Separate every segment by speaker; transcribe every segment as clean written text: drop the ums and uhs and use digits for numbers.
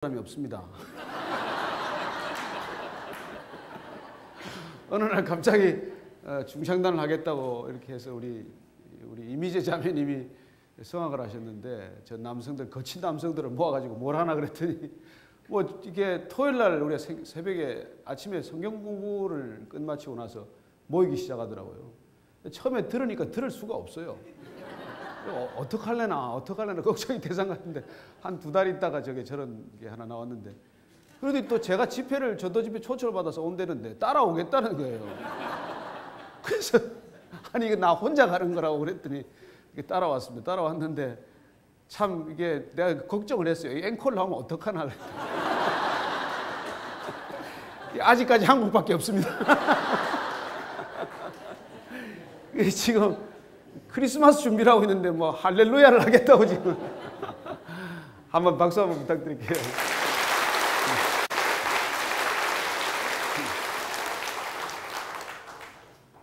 Speaker 1: 사람이 없습니다. 어느 날 갑자기 중창단을 하겠다고 이렇게 해서 우리 이미재 자매님이 성악을 하셨는데 저 남성들 거친 남성들을 모아가지고 뭘 하나 그랬더니 뭐 이게 토요일 날 우리가 새벽에 아침에 성경 공부를 끝마치고 나서 모이기 시작하더라고요. 처음에 들으니까 들을 수가 없어요. 어떡할래나 걱정이 대상 같은데 한 두 달 있다가 저런 게 하나 나왔는데 그런데 또 제가 집회를 전도 집회 초청을 받아서 온다는데 따라오겠다는 거예요. 그래서 아니 이거 나 혼자 가는 거라고 그랬더니 따라왔습니다. 따라왔는데 참 이게 내가 걱정을 했어요. 앵콜 나오면 어떡하나 그랬더니 아직까지 한국밖에 없습니다. 지금 크리스마스 준비를 하고 있는데 뭐 할렐루야를 하겠다고 지금. 한번 박수 한번 부탁드릴게요.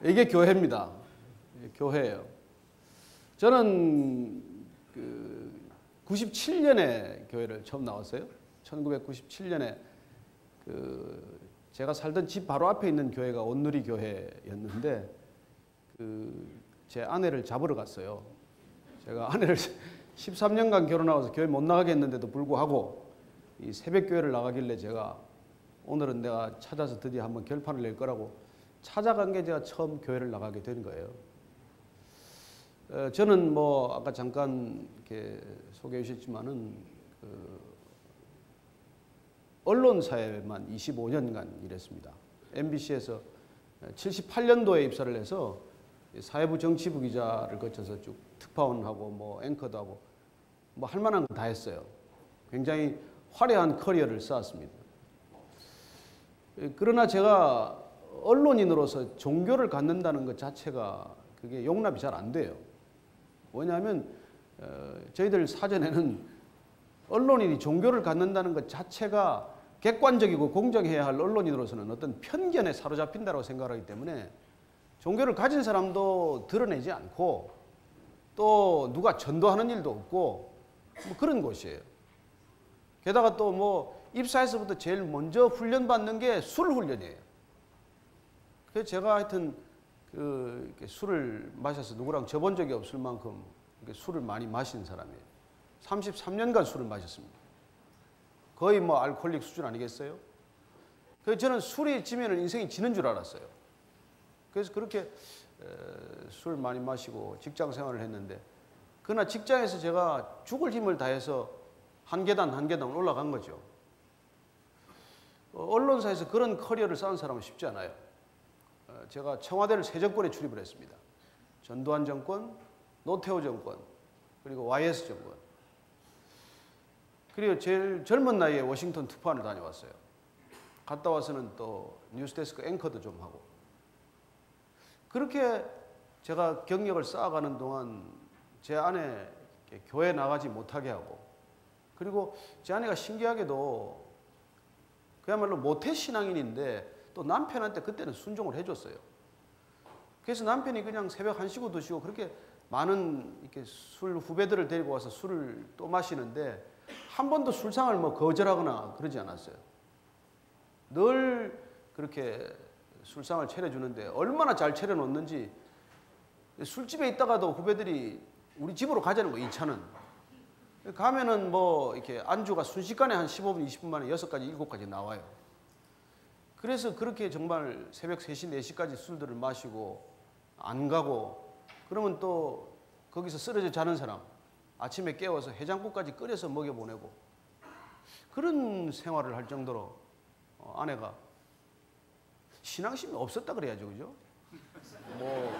Speaker 1: 이게 교회입니다. 교회예요. 저는 97년에 교회를 처음 나왔어요. 1997년에 제가 살던 집 바로 앞에 있는 교회가 온누리 교회였는데 제 아내를 잡으러 갔어요. 제가 아내를 13년간 결혼하고서 교회 못 나가게 했는데도 불구하고 이 새벽 교회를 나가길래 제가 오늘은 내가 찾아서 드디어 한번 결판을 낼 거라고 찾아간 게 제가 처음 교회를 나가게 된 거예요. 저는 뭐 아까 잠깐 이렇게 소개해 주셨지만은 언론사에만 25년간 일했습니다. MBC에서 78년도에 입사를 해서 사회부 정치부 기자를 거쳐서 쭉 특파원하고 뭐 앵커도 하고 뭐 할 만한 거 다 했어요. 굉장히 화려한 커리어를 쌓았습니다. 그러나 제가 언론인으로서 종교를 갖는다는 것 자체가 그게 용납이 잘 안 돼요. 왜냐하면 저희들 사전에는 언론인이 종교를 갖는다는 것 자체가 객관적이고 공정해야 할 언론인으로서는 어떤 편견에 사로잡힌다고 생각하기 때문에 종교를 가진 사람도 드러내지 않고 또 누가 전도하는 일도 없고 뭐 그런 곳이에요. 게다가 또 뭐 입사에서부터 제일 먼저 훈련받는 게 술 훈련이에요. 그래서 제가 하여튼 술을 마셔서 누구랑 접은 적이 없을 만큼 술을 많이 마신 사람이에요. 33년간 술을 마셨습니다. 거의 뭐 알코올릭 수준 아니겠어요? 그래서 저는 술이 지면 인생이 지는 줄 알았어요. 그래서 그렇게 술 많이 마시고 직장 생활을 했는데 그러나 직장에서 제가 죽을 힘을 다해서 한 계단 한 계단 올라간 거죠. 언론사에서 그런 커리어를 쌓은 사람은 쉽지 않아요. 제가 청와대를 세 정권에 출입을 했습니다. 전두환 정권, 노태우 정권, 그리고 YS 정권. 그리고 제일 젊은 나이에 워싱턴 특파원을 다녀왔어요. 갔다 와서는 또 뉴스데스크 앵커도 좀 하고. 그렇게 제가 경력을 쌓아가는 동안 제 아내 교회 나가지 못하게 하고 그리고 제 아내가 신기하게도 그야말로 모태신앙인인데 또 남편한테 그때는 순종을 해줬어요. 그래서 남편이 그냥 새벽 1시고 2시고 그렇게 많은 이렇게 술 후배들을 데리고 와서 술을 또 마시는데 한 번도 술상을 뭐 거절하거나 그러지 않았어요. 늘 그렇게 술상을 차려주는데 얼마나 잘 차려놓는지 술집에 있다가도 후배들이 우리 집으로 가자는 거 2차는 가면은 뭐 이렇게 안주가 순식간에 한 15분 20분 만에 6가지 7가지 나와요. 그래서 그렇게 정말 새벽 3시 4시까지 술들을 마시고 안 가고 그러면 또 거기서 쓰러져 자는 사람 아침에 깨워서 해장국까지 끓여서 먹여보내고 그런 생활을 할 정도로 아내가 신앙심이 없었다 그래야죠, 그죠? 뭐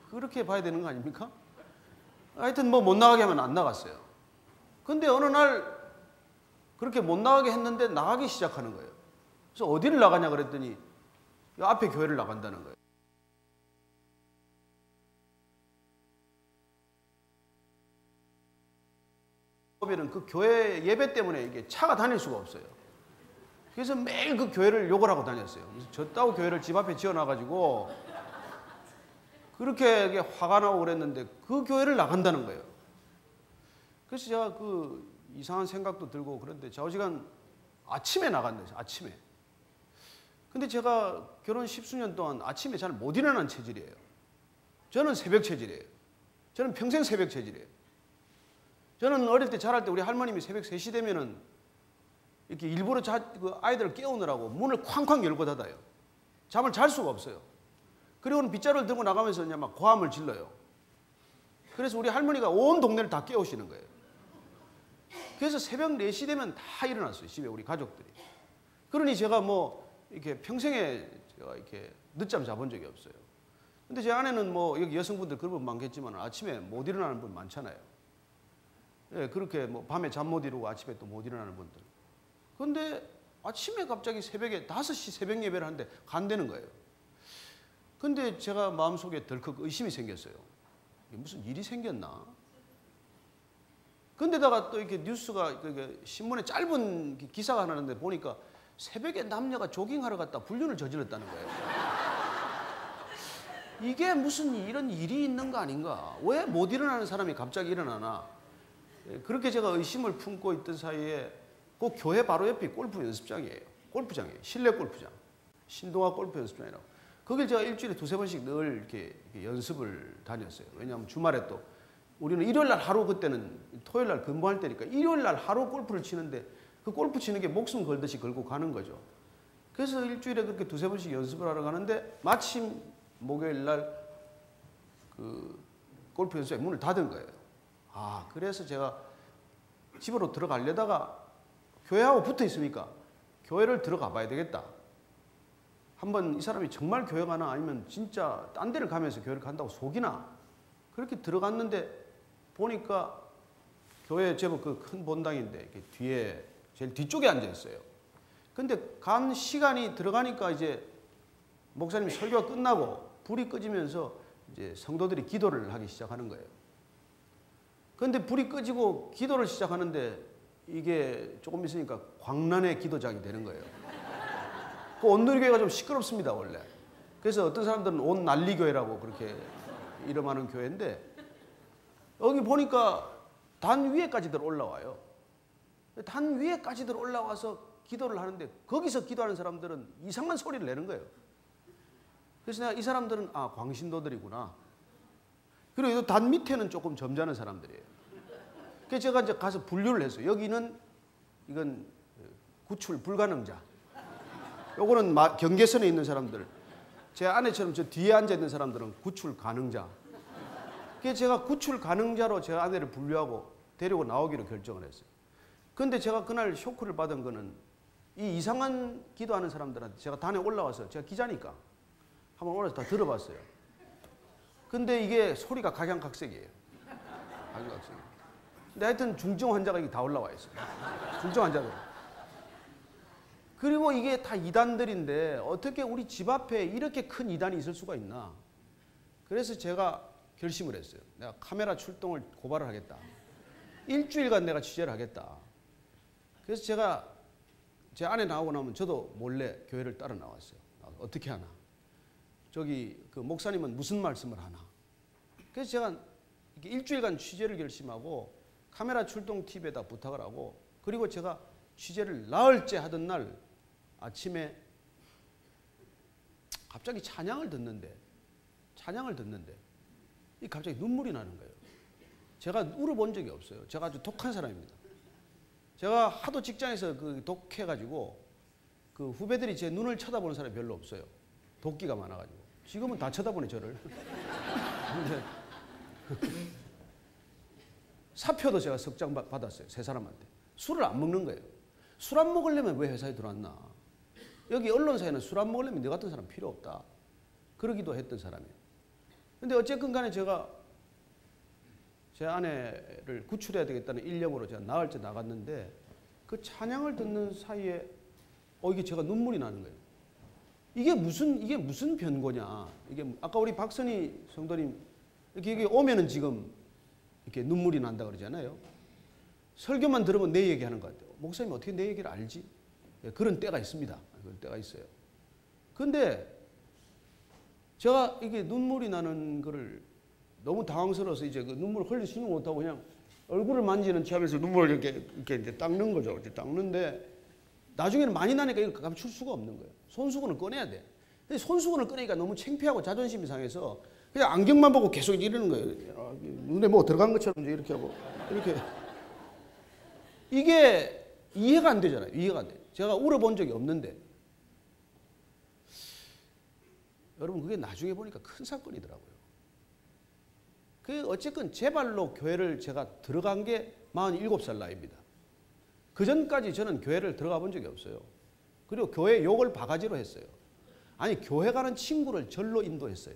Speaker 1: 그렇게 봐야 되는 거 아닙니까? 하여튼 뭐 못 나가게 하면 안 나갔어요. 근데 어느 날 그렇게 못 나가게 했는데 나가기 시작하는 거예요. 그래서 어디를 나가냐 그랬더니 앞에 교회를 나간다는 거예요. 보면은 그 교회 예배 때문에 이게 차가 다닐 수가 없어요. 그래서 매일 그 교회를 욕을 하고 다녔어요. 그래서 저따구 교회를 집 앞에 지어놔가지고 그렇게 화가 나고 그랬는데 그 교회를 나간다는 거예요. 그래서 제가 이상한 생각도 들고 그런데 좌우지간 아침에 나간대요. 아침에. 근데 제가 결혼 10수년 동안 아침에 잘 못 일어나는 체질이에요. 저는 새벽 체질이에요. 저는 평생 새벽 체질이에요. 저는 어릴 때 자랄 때 우리 할머님이 새벽 3시 되면은 이렇게 일부러 그 아이들을 깨우느라고 문을 쾅쾅 열고 닫아요. 잠을 잘 수가 없어요. 그리고는 빗자루를 들고 나가면서 그냥 막 고함을 질러요. 그래서 우리 할머니가 온 동네를 다 깨우시는 거예요. 그래서 새벽 4시 되면 다 일어났어요. 집에 우리 가족들이. 그러니 제가 뭐 이렇게 평생에 제가 이렇게 늦잠 자본 적이 없어요. 근데 제 아내는 뭐 여기 여성분들 그런 분 많겠지만 아침에 못 일어나는 분 많잖아요. 예, 그렇게 뭐 밤에 잠 못 이루고 아침에 또 못 일어나는 분들. 근데 아침에 갑자기 새벽에 5시 새벽 예배를 하는데 간다는 거예요. 근데 제가 마음속에 덜컥 의심이 생겼어요. 이게 무슨 일이 생겼나? 근데다가 또 이렇게 뉴스가 신문에 짧은 기사가 하나 나는데 보니까 새벽에 남녀가 조깅하러 갔다 불륜을 저질렀다는 거예요. 이게 무슨 이런 일이 있는 거 아닌가? 왜 못 일어나는 사람이 갑자기 일어나나? 그렇게 제가 의심을 품고 있던 사이에 그 교회 바로 옆이 골프 연습장이에요. 골프장이에요. 실내 골프장. 신동아 골프 연습장이라고. 거길 제가 일주일에 2-3번씩 늘 이렇게 연습을 다녔어요. 왜냐하면 주말에 또 우리는 일요일 날 하루 그때는 토요일 날 근무할 때니까 일요일 날 하루 골프를 치는데 그 골프 치는 게 목숨 걸듯이 걸고 가는 거죠. 그래서 일주일에 그렇게 2-3번씩 연습을 하러 가는데 마침 목요일 날 그 골프 연습장에 문을 닫은 거예요. 아, 그래서 제가 집으로 들어가려다가 교회하고 붙어 있으니까 교회를 들어가 봐야 되겠다. 한번 이 사람이 정말 교회 가나 아니면 진짜 딴 데를 가면서 교회를 간다고 속이나. 그렇게 들어갔는데 보니까 교회 제법 그 큰 본당인데 이렇게 뒤에 제일 뒤쪽에 앉아 있어요. 근데 간 시간이 들어가니까 이제 목사님이 설교가 끝나고 불이 꺼지면서 이제 성도들이 기도를 하기 시작하는 거예요. 그런데 불이 꺼지고 기도를 시작하는데 이게 조금 있으니까 광란의 기도장이 되는 거예요. 그 온누리교회가 좀 시끄럽습니다, 원래. 그래서 어떤 사람들은 온 난리교회라고 그렇게 이름하는 교회인데 여기 보니까 단 위에까지들 올라와요. 단 위에까지들 올라와서 기도를 하는데 거기서 기도하는 사람들은 이상한 소리를 내는 거예요. 그래서 내가 이 사람들은 아, 광신도들이구나. 그리고 단 밑에는 조금 점잖은 사람들이에요. 그래서 제가 이제 가서 분류를 했어요. 여기는 이건 구출 불가능자. 요거는 경계선에 있는 사람들. 제 아내처럼 저 뒤에 앉아 있는 사람들은 구출 가능자. 그래서 제가 구출 가능자로 제 아내를 분류하고 데리고 나오기로 결정을 했어요. 그런데 제가 그날 쇼크를 받은 거는 이 이상한 기도하는 사람들한테 제가 단에 올라와서 제가 기자니까 한번 올라서 다 들어봤어요. 근데 이게 소리가 각양각색이에요. 각양각색이에요. 근데 하여튼 중증 환자가 다 올라와 있어요. 중증 환자들. 그리고 이게 다 이단들인데 어떻게 우리 집 앞에 이렇게 큰 이단이 있을 수가 있나. 그래서 제가 결심을 했어요. 내가 카메라 출동을 고발을 하겠다. 일주일간 내가 취재를 하겠다. 그래서 제가 제 아내 나오고 나면 저도 몰래 교회를 따라 나왔어요. 어떻게 하나. 저기 그 목사님은 무슨 말씀을 하나. 그래서 제가 일주일간 취재를 결심하고 카메라 출동 TV에다 부탁을 하고 그리고 제가 취재를 나흘째 하던 날 아침에 갑자기 찬양을 듣는데 이 갑자기 눈물이 나는 거예요. 제가 울어본 적이 없어요. 제가 아주 독한 사람입니다. 제가 하도 직장에서 그 독해가지고 그 후배들이 제 눈을 쳐다보는 사람이 별로 없어요. 도끼가 많아가지고. 지금은 다 쳐다보네 저를. 근데 사표도 제가 석장 받았어요. 세 사람한테. 술을 안 먹는 거예요. 술 안 먹으려면 왜 회사에 들어왔나. 여기 언론사에는 술 안 먹으려면 너 같은 사람 필요 없다. 그러기도 했던 사람이에요. 근데 어쨌든 간에 제가 제 아내를 구출해야 되겠다는 일념으로 제가 나흘째 나갔는데 그 찬양을 듣는 사이에 이게 제가 눈물이 나는 거예요. 이게 무슨 변고냐. 이게 아까 우리 박선희 성도님 이렇게 오면은 지금 이렇게 눈물이 난다 그러잖아요. 설교만 들으면 내 얘기하는 것 같아요. 목사님 어떻게 내 얘기를 알지? 그런 때가 있습니다. 그런 때가 있어요. 근데 제가 이게 눈물이 나는 거를 너무 당황스러워서 이제 그 눈물을 흘리지는 못하고 그냥 얼굴을 만지는 체하면서 눈물을 이렇게 이제 닦는 거죠. 이렇게 닦는데 나중에는 많이 나니까 이걸 감출 수가 없는 거예요. 손수건을 꺼내야 돼. 근데 손수건을 꺼내니까 너무 창피하고 자존심이 상해서 그냥 안경만 보고 계속 이러는 거예요. 눈에 뭐 들어간 것처럼 이렇게 하고 이렇게. 이게 이해가 안 되잖아요. 이해가 안 돼. 제가 울어본 적이 없는데. 여러분 그게 나중에 보니까 큰 사건이더라고요. 그 어쨌건 제 발로 교회를 제가 들어간 게 47살 나이입니다. 그 전까지 저는 교회를 들어가 본 적이 없어요. 그리고 교회 욕을 바가지로 했어요. 아니 교회 가는 친구를 절로 인도했어요.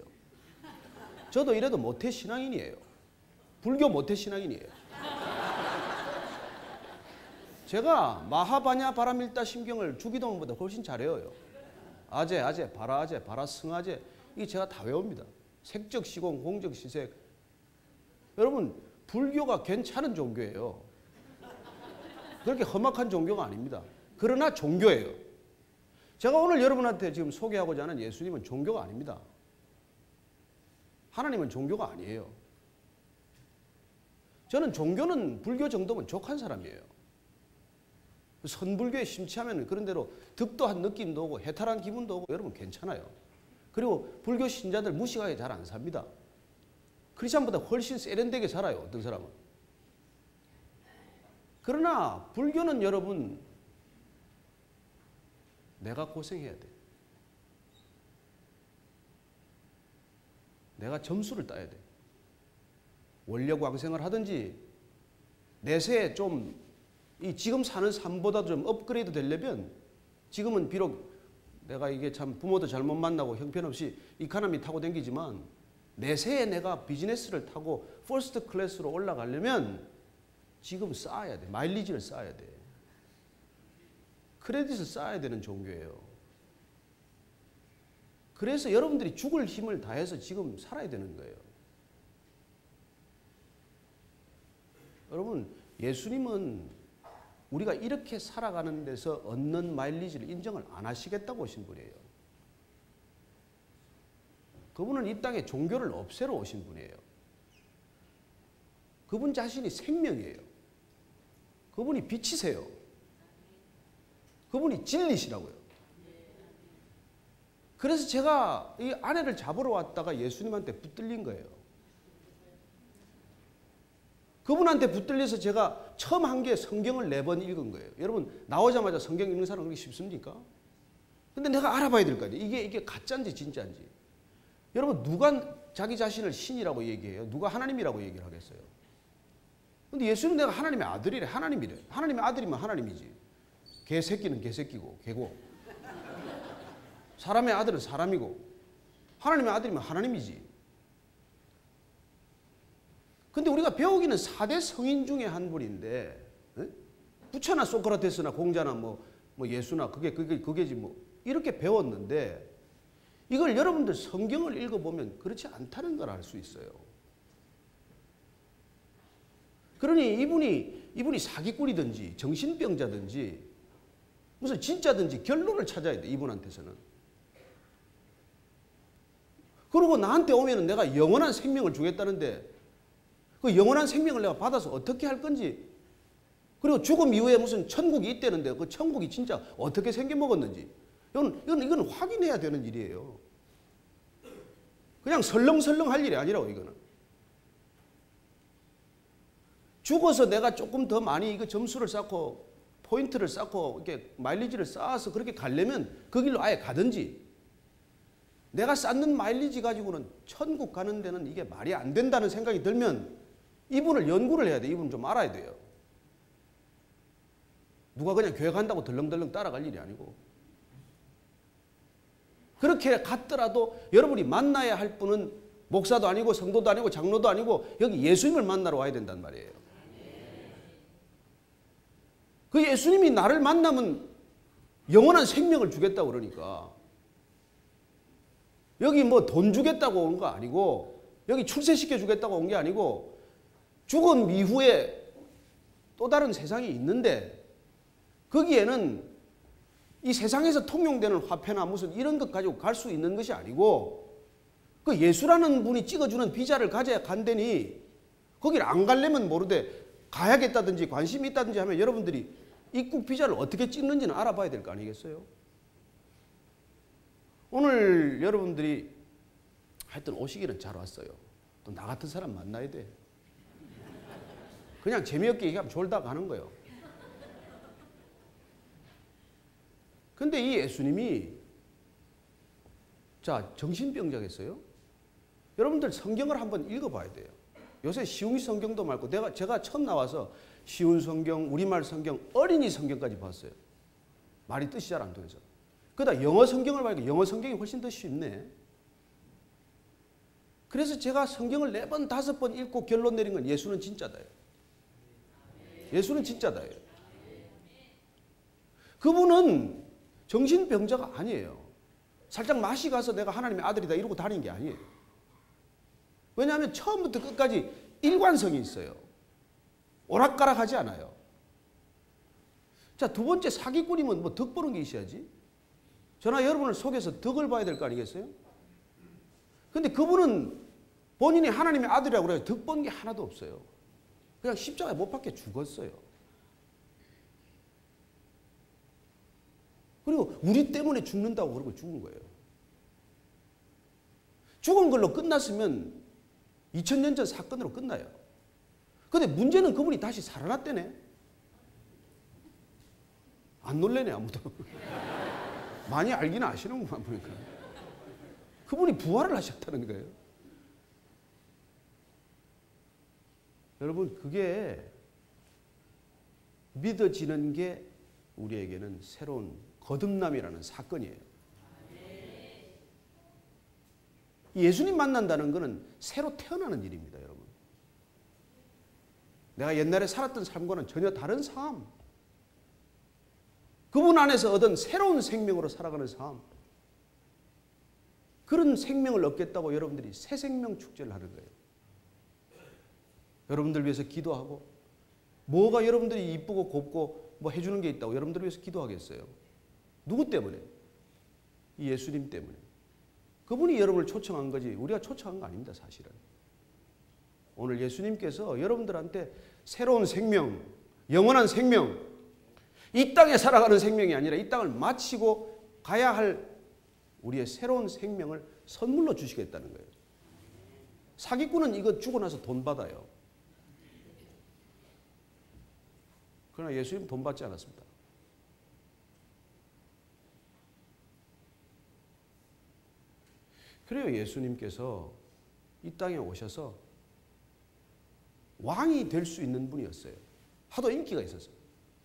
Speaker 1: 저도 이래도 모태 신앙인이에요. 불교 모태 신앙인이에요. 제가 마하바냐 바라밀다 심경을 주기도문보다 훨씬 잘 외워요. 아제, 아제, 바라아제, 바라승아제 이게 제가 다 외웁니다. 색적 시공, 공적 시색. 여러분 불교가 괜찮은 종교예요. 그렇게 험악한 종교가 아닙니다. 그러나 종교예요. 제가 오늘 여러분한테 지금 소개하고자 하는 예수님은 종교가 아닙니다. 하나님은 종교가 아니에요. 저는 종교는 불교 정도면 족한 사람이에요. 선불교에 심취하면 그런 대로 득도한 느낌도 오고 해탈한 기분도 오고 여러분 괜찮아요. 그리고 불교 신자들 무식하게 잘 안 삽니다. 크리스찬보다 훨씬 세련되게 살아요. 어떤 사람은. 그러나 불교는 여러분 내가 고생해야 돼. 내가 점수를 따야 돼. 원력왕생을 하든지 내세에 좀 이 지금 사는 삶보다 좀 업그레이드 되려면 지금은 비록 내가 이게 참 부모도 잘못 만나고 형편없이 이카노미 타고 다니지만 내세에 내가 비즈니스를 타고 퍼스트 클래스로 올라가려면 지금 쌓아야 돼. 마일리지를 쌓아야 돼. 크레딧을 쌓아야 되는 종교예요. 그래서 여러분들이 죽을 힘을 다해서 지금 살아야 되는 거예요. 여러분 예수님은 우리가 이렇게 살아가는 데서 얻는 마일리지를 인정을 안 하시겠다고 오신 분이에요. 그분은 이 땅에 종교를 없애러 오신 분이에요. 그분 자신이 생명이에요. 그분이 빛이세요. 그분이 진리시라고요. 그래서 제가 이 아내를 잡으러 왔다가 예수님한테 붙들린 거예요. 그분한테 붙들려서 제가 처음 한 게 성경을 4번 읽은 거예요. 여러분 나오자마자 성경 읽는 사람 그렇게 쉽습니까? 근데 내가 알아봐야 될 거 아니에요. 이게 가짜인지 진짜인지. 여러분 누가 자기 자신을 신이라고 얘기해요? 누가 하나님이라고 얘기를 하겠어요? 근데 예수는 내가 하나님의 아들이래. 하나님이래. 하나님의 아들이면 하나님이지. 개새끼는 개새끼고 개고. 사람의 아들은 사람이고. 하나님의 아들이면 하나님이지. 근데 우리가 배우기는 4대 성인 중에 한 분인데 부처나 소크라테스나 공자나 뭐 예수나 그게지 뭐 이렇게 배웠는데 이걸 여러분들 성경을 읽어보면 그렇지 않다는 걸 알 수 있어요. 그러니 이분이 사기꾼이든지 정신병자든지 무슨 진짜든지 결론을 찾아야 돼. 이분한테서는. 그리고 나한테 오면은 내가 영원한 생명을 주겠다는데 그 영원한 생명을 내가 받아서 어떻게 할 건지 그리고 죽음 이후에 무슨 천국이 있다는데 그 천국이 진짜 어떻게 생겨먹었는지 이건 확인해야 되는 일이에요. 그냥 설렁설렁 할 일이 아니라고 이거는. 죽어서 내가 조금 더 많이 이거 점수를 쌓고 포인트를 쌓고 이렇게 마일리지를 쌓아서 그렇게 가려면 그 길로 아예 가든지 내가 쌓는 마일리지 가지고는 천국 가는 데는 이게 말이 안 된다는 생각이 들면 이분을 연구를 해야 돼. 이분 좀 알아야 돼요. 누가 그냥 교회 간다고 덜렁덜렁 따라갈 일이 아니고 그렇게 갔더라도 여러분이 만나야 할 분은 목사도 아니고 성도도 아니고 장로도 아니고 여기 예수님을 만나러 와야 된단 말이에요. 그 예수님이 나를 만나면 영원한 생명을 주겠다고 그러니까 여기 뭐 돈 주겠다고 온 거 아니고 여기 출세시켜 주겠다고 온 게 아니고 죽은 이후에 또 다른 세상이 있는데 거기에는 이 세상에서 통용되는 화폐나 무슨 이런 것 가지고 갈 수 있는 것이 아니고 그 예수라는 분이 찍어주는 비자를 가져야 간다니 거기를 안 가려면 모르되 가야겠다든지 관심이 있다든지 하면 여러분들이 입국 비자를 어떻게 찍는지는 알아봐야 될 거 아니겠어요? 오늘 여러분들이 하여튼 오시기는 잘 왔어요. 또 나 같은 사람 만나야 돼. 그냥 재미없게 얘기하면 졸다 가는 거예요. 근데 이 예수님이 자, 정신병자겠어요? 여러분들 성경을 한번 읽어봐야 돼요. 요새 쉬운 성경도 말고 제가 처음 나와서 쉬운 성경, 우리말 성경, 어린이 성경까지 봤어요. 말이 뜻이 잘 안 통해서. 그러다 영어 성경을 보니까 영어 성경이 훨씬 더 쉽네. 그래서 제가 성경을 4번, 5번 읽고 결론 내린 건 예수는 진짜다예요. 예수는 진짜다예요. 그분은 정신병자가 아니에요. 살짝 맛이 가서 내가 하나님의 아들이다 이러고 다니는 게 아니에요. 왜냐하면 처음부터 끝까지 일관성이 있어요. 오락가락하지 않아요. 자, 두 번째 사기꾼이면 뭐 덕 보는 게 있어야지. 저나 여러분을 속여서 덕을 봐야 될 거 아니겠어요? 근데 그분은 본인이 하나님의 아들이라고 그래요. 덕 본 게 하나도 없어요. 그냥 십자가에 못 박혀 죽었어요. 그리고 우리 때문에 죽는다고 그러고 죽은 거예요. 죽은 걸로 끝났으면 2000년 전 사건으로 끝나요. 근데 문제는 그분이 다시 살아났대네. 안 놀래네 아무도. 많이 알기는 아시는구만 보니까. 그분이 부활을 하셨다는 거예요. 여러분 그게 믿어지는 게 우리에게는 새로운 거듭남이라는 사건이에요. 예수님 만난다는 것은 새로 태어나는 일입니다, 여러분. 내가 옛날에 살았던 삶과는 전혀 다른 삶. 그분 안에서 얻은 새로운 생명으로 살아가는 삶. 그런 생명을 얻겠다고 여러분들이 새 생명 축제를 하는 거예요. 여러분들 위해서 기도하고 뭐가 여러분들이 이쁘고 곱고 뭐 해주는 게 있다고 여러분들 위해서 기도하겠어요. 누구 때문에? 이 예수님 때문에. 그분이 여러분을 초청한 거지 우리가 초청한 거 아닙니다, 사실은. 오늘 예수님께서 여러분들한테 새로운 생명, 영원한 생명, 이 땅에 살아가는 생명이 아니라 이 땅을 마치고 가야 할 우리의 새로운 생명을 선물로 주시겠다는 거예요. 사기꾼은 이거 주고 나서 돈 받아요. 그러나 예수님 돈 받지 않았습니다. 그래요. 예수님께서 이 땅에 오셔서 왕이 될 수 있는 분이었어요. 하도 인기가 있어서.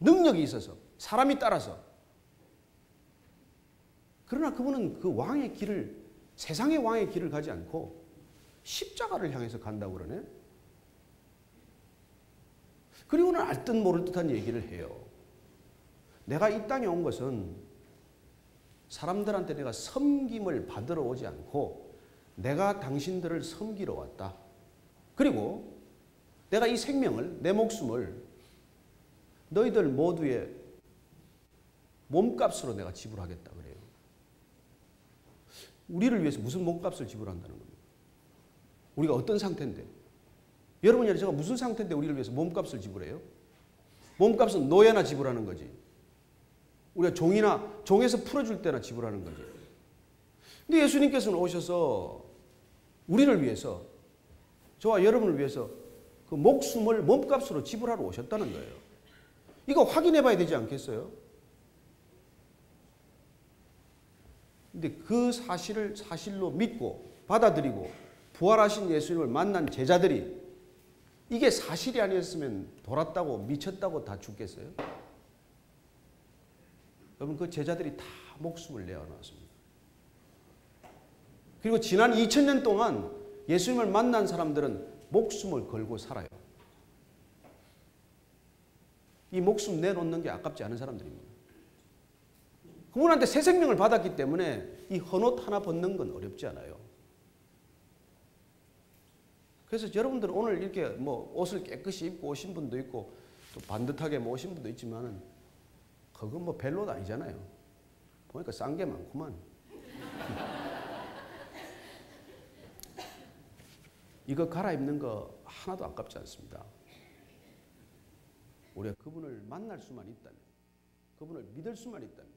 Speaker 1: 능력이 있어서. 사람이 따라서. 그러나 그분은 그 왕의 길을, 세상의 왕의 길을 가지 않고 십자가를 향해서 간다고 그러네. 그리고는 알 듯 모를 듯한 얘기를 해요. 내가 이 땅에 온 것은 사람들한테 내가 섬김을 받으러 오지 않고 내가 당신들을 섬기러 왔다. 그리고 내가 이 생명을, 내 목숨을 너희들 모두의 몸값으로 내가 지불하겠다 그래요. 우리를 위해서 무슨 몸값을 지불한다는 겁니까? 우리가 어떤 상태인데? 여러분이 아니라 제가 무슨 상태인데 우리를 위해서 몸값을 지불해요? 몸값은 노예나 지불하는 거지. 우리가 종에서 풀어줄 때나 지불하는 거지. 근데 예수님께서는 오셔서 우리를 위해서, 저와 여러분을 위해서 그 목숨을 몸값으로 지불하러 오셨다는 거예요. 이거 확인해 봐야 되지 않겠어요? 근데 그 사실을 사실로 믿고 받아들이고 부활하신 예수님을 만난 제자들이 이게 사실이 아니었으면 돌았다고 미쳤다고 다 죽겠어요? 여러분 그 제자들이 다 목숨을 내어놨습니다. 그리고 지난 2000년 동안 예수님을 만난 사람들은 목숨을 걸고 살아요. 이 목숨 내놓는 게 아깝지 않은 사람들입니다. 그분한테 새 생명을 받았기 때문에 이 헌옷 하나 벗는 건 어렵지 않아요. 그래서 여러분들 오늘 이렇게 뭐 옷을 깨끗이 입고 오신 분도 있고 또 반듯하게 뭐 오신 분도 있지만은 그건 뭐 별로도 아니잖아요. 보니까 싼 게 많구만. 이거 갈아입는 거 하나도 아깝지 않습니다. 우리가 그분을 만날 수만 있다면, 그분을 믿을 수만 있다면.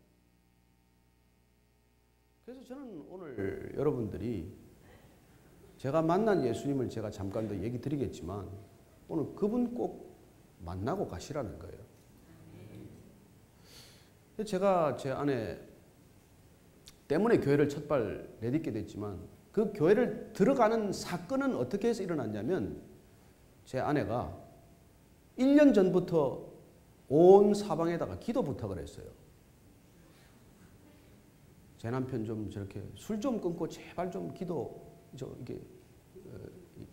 Speaker 1: 그래서 저는 오늘 여러분들이 제가 만난 예수님을 제가 잠깐 더 얘기 드리겠지만 오늘 그분 꼭 만나고 가시라는 거예요. 제가 제 아내 때문에 교회를 첫발 내딛게 됐지만 그 교회를 들어가는 사건은 어떻게 해서 일어났냐면 제 아내가 1년 전부터 온 사방에다가 기도 부탁을 했어요. 제 남편 좀 저렇게 술 좀 끊고 제발 좀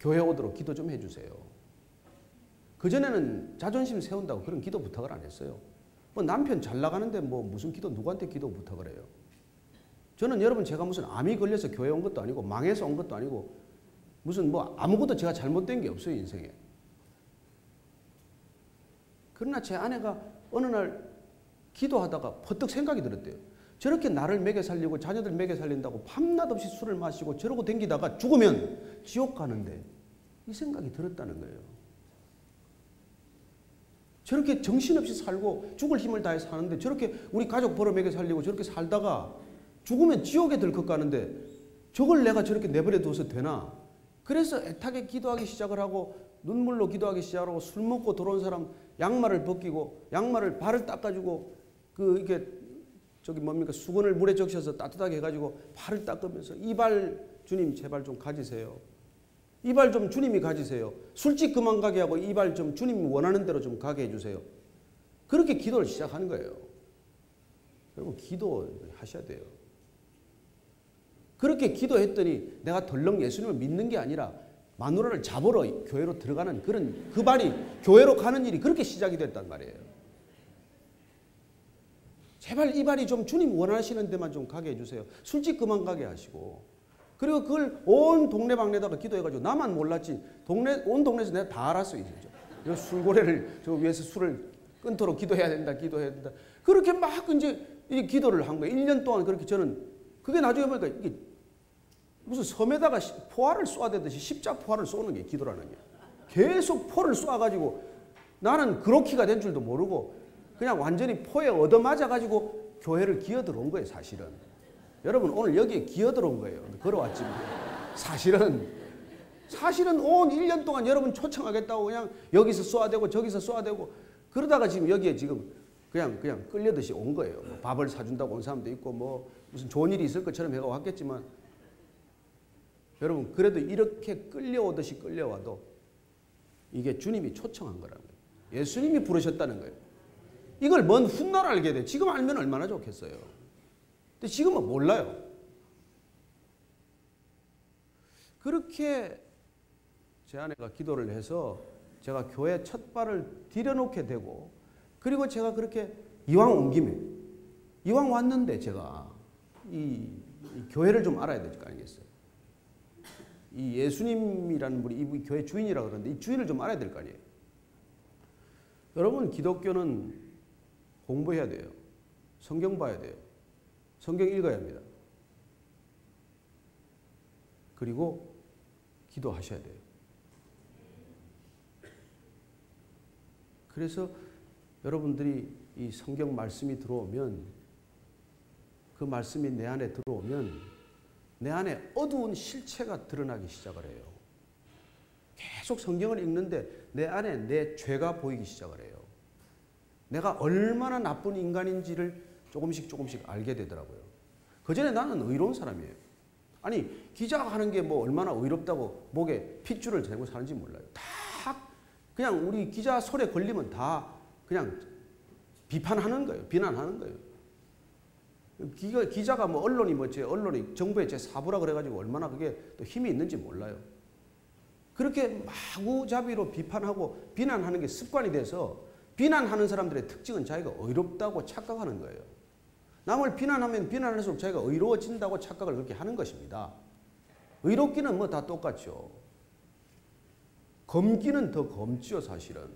Speaker 1: 교회 오도록 기도 좀 해주세요. 그전에는 자존심 세운다고 그런 기도 부탁을 안 했어요. 뭐 남편 잘 나가는데 뭐 무슨 기도 누구한테 기도 부탁을 해요. 저는 여러분 제가 무슨 암이 걸려서 교회 온 것도 아니고 망해서 온 것도 아니고 무슨 뭐 아무것도 제가 잘못된 게 없어요 인생에. 그러나 제 아내가 어느 날 기도하다가 퍼뜩 생각이 들었대요. 저렇게 나를 먹여 살리고 자녀들 먹여 살린다고 밤낮 없이 술을 마시고 저러고 댕기다가 죽으면 지옥 가는데 이 생각이 들었다는 거예요. 저렇게 정신없이 살고 죽을 힘을 다해 사는데 저렇게 우리 가족 벌어 먹여 살리고 저렇게 살다가 죽으면 지옥에 들 것 같는데 저걸 내가 저렇게 내버려 둬서 되나? 그래서 애타게 기도하기 시작을 하고 눈물로 기도하기 시작하고 술 먹고 들어온 사람 양말을 벗기고 양말을 발을 닦아주고 수건을 물에 적셔서 따뜻하게 해가지고 발을 닦으면서 이 발 주님 제발 좀 가지세요. 이 발 좀 주님이 가지세요. 술집 그만 가게 하고 이 발 좀 주님이 원하는 대로 좀 가게 해주세요. 그렇게 기도를 시작하는 거예요. 여러분 기도하셔야 돼요. 그렇게 기도했더니 내가 덜렁 예수님을 믿는 게 아니라 마누라를 잡으러 교회로 들어가는 그 발이 교회로 가는 일이 그렇게 시작이 됐단 말이에요. 제발 이 발이 좀 주님 원하시는 데만 좀 가게 해주세요. 술집 그만 가게 하시고 그리고 그걸 온 동네방네다가 기도해가지고 나만 몰랐지 온 동네에서 내가 다 알았어요. 이제 술고래를 저 위에서 술을 끊도록 기도해야 된다. 그렇게 막 이제 기도를 한 거예요. 1년 동안 그렇게 저는 그게 나중에 보니까 이게 무슨 섬에다가 포화를 쏘아대듯이 십자포화를 쏘는 게 기도라는 게. 계속 포를 쏘아가지고 나는 그로키가 된 줄도 모르고 그냥 완전히 포에 얻어맞아가지고 교회를 기어들어온 거예요, 사실은. 여러분 오늘 여기에 기어들어온 거예요. 걸어왔지만. 사실은 온 1년 동안 여러분 초청하겠다고 그냥 여기서 쏘아대고 저기서 쏘아대고 그러다가 지금 여기에 지금 그냥 끌려듯이 온 거예요. 뭐 밥을 사준다고 온 사람도 있고 뭐 무슨 좋은 일이 있을 것처럼 해가 왔겠지만 여러분 그래도 이렇게 끌려오듯이 끌려와도 이게 주님이 초청한 거라고요. 예수님이 부르셨다는 거예요. 이걸 먼 훗날 알게 돼. 지금 알면 얼마나 좋겠어요. 근데 지금은 몰라요. 그렇게 제 아내가 기도를 해서 제가 교회 첫 발을 디뎌놓게 되고 그리고 제가 그렇게 이왕 온 김에 이왕 왔는데 제가 이 교회를 좀 알아야 될 거 아니겠어요. 이 예수님이라는 분이 이 교회 주인이라고 그러는데 이 주인을 좀 알아야 될 거 아니에요. 여러분 기독교는 공부해야 돼요. 성경 봐야 돼요. 성경 읽어야 합니다. 그리고 기도하셔야 돼요. 그래서 여러분들이 이 성경 말씀이 들어오면 그 말씀이 내 안에 들어오면 내 안에 어두운 실체가 드러나기 시작을 해요. 계속 성경을 읽는데 내 안에 내 죄가 보이기 시작을 해요. 내가 얼마나 나쁜 인간인지를 조금씩 알게 되더라고요. 그전에 나는 의로운 사람이에요. 아니 기자가 하는 게 뭐 얼마나 의롭다고 목에 핏줄을 재고 사는지 몰라요. 다 그냥 우리 기자 손에 걸리면 다 그냥 비판하는 거예요. 비난하는 거예요. 기자가 뭐 언론이 정부의 제4부라 그래가지고 얼마나 그게 또 힘이 있는지 몰라요. 그렇게 마구잡이로 비판하고 비난하는 게 습관이 돼서 비난하는 사람들의 특징은 자기가 의롭다고 착각하는 거예요. 남을 비난하면 비난할수록 자기가 의로워진다고 착각을 그렇게 하는 것입니다. 의롭기는 뭐 다 똑같죠. 검기는 더 검지요, 사실은.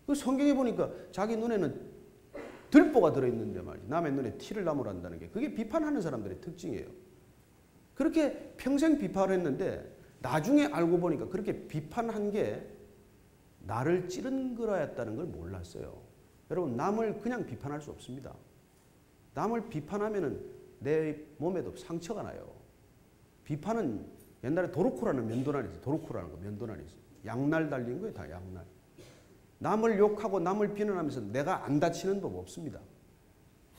Speaker 1: 그 성경에 보니까 자기 눈에는 들보가 들어있는데 말이지. 남의 눈에 티를 나무란다는 게 그게 비판하는 사람들의 특징이에요. 그렇게 평생 비판을 했는데 나중에 알고 보니까 그렇게 비판한 게 나를 찌른 거였다는 걸 몰랐어요. 여러분, 남을 그냥 비판할 수 없습니다. 남을 비판하면은 내 몸에도 상처가 나요. 비판은 옛날에 도루코라는 면도날이 있어요. 도루코라는 거 면도날이 있어요. 양날 달린 거예요. 다 양날. 남을 욕하고 남을 비난하면서 내가 안 다치는 법 없습니다.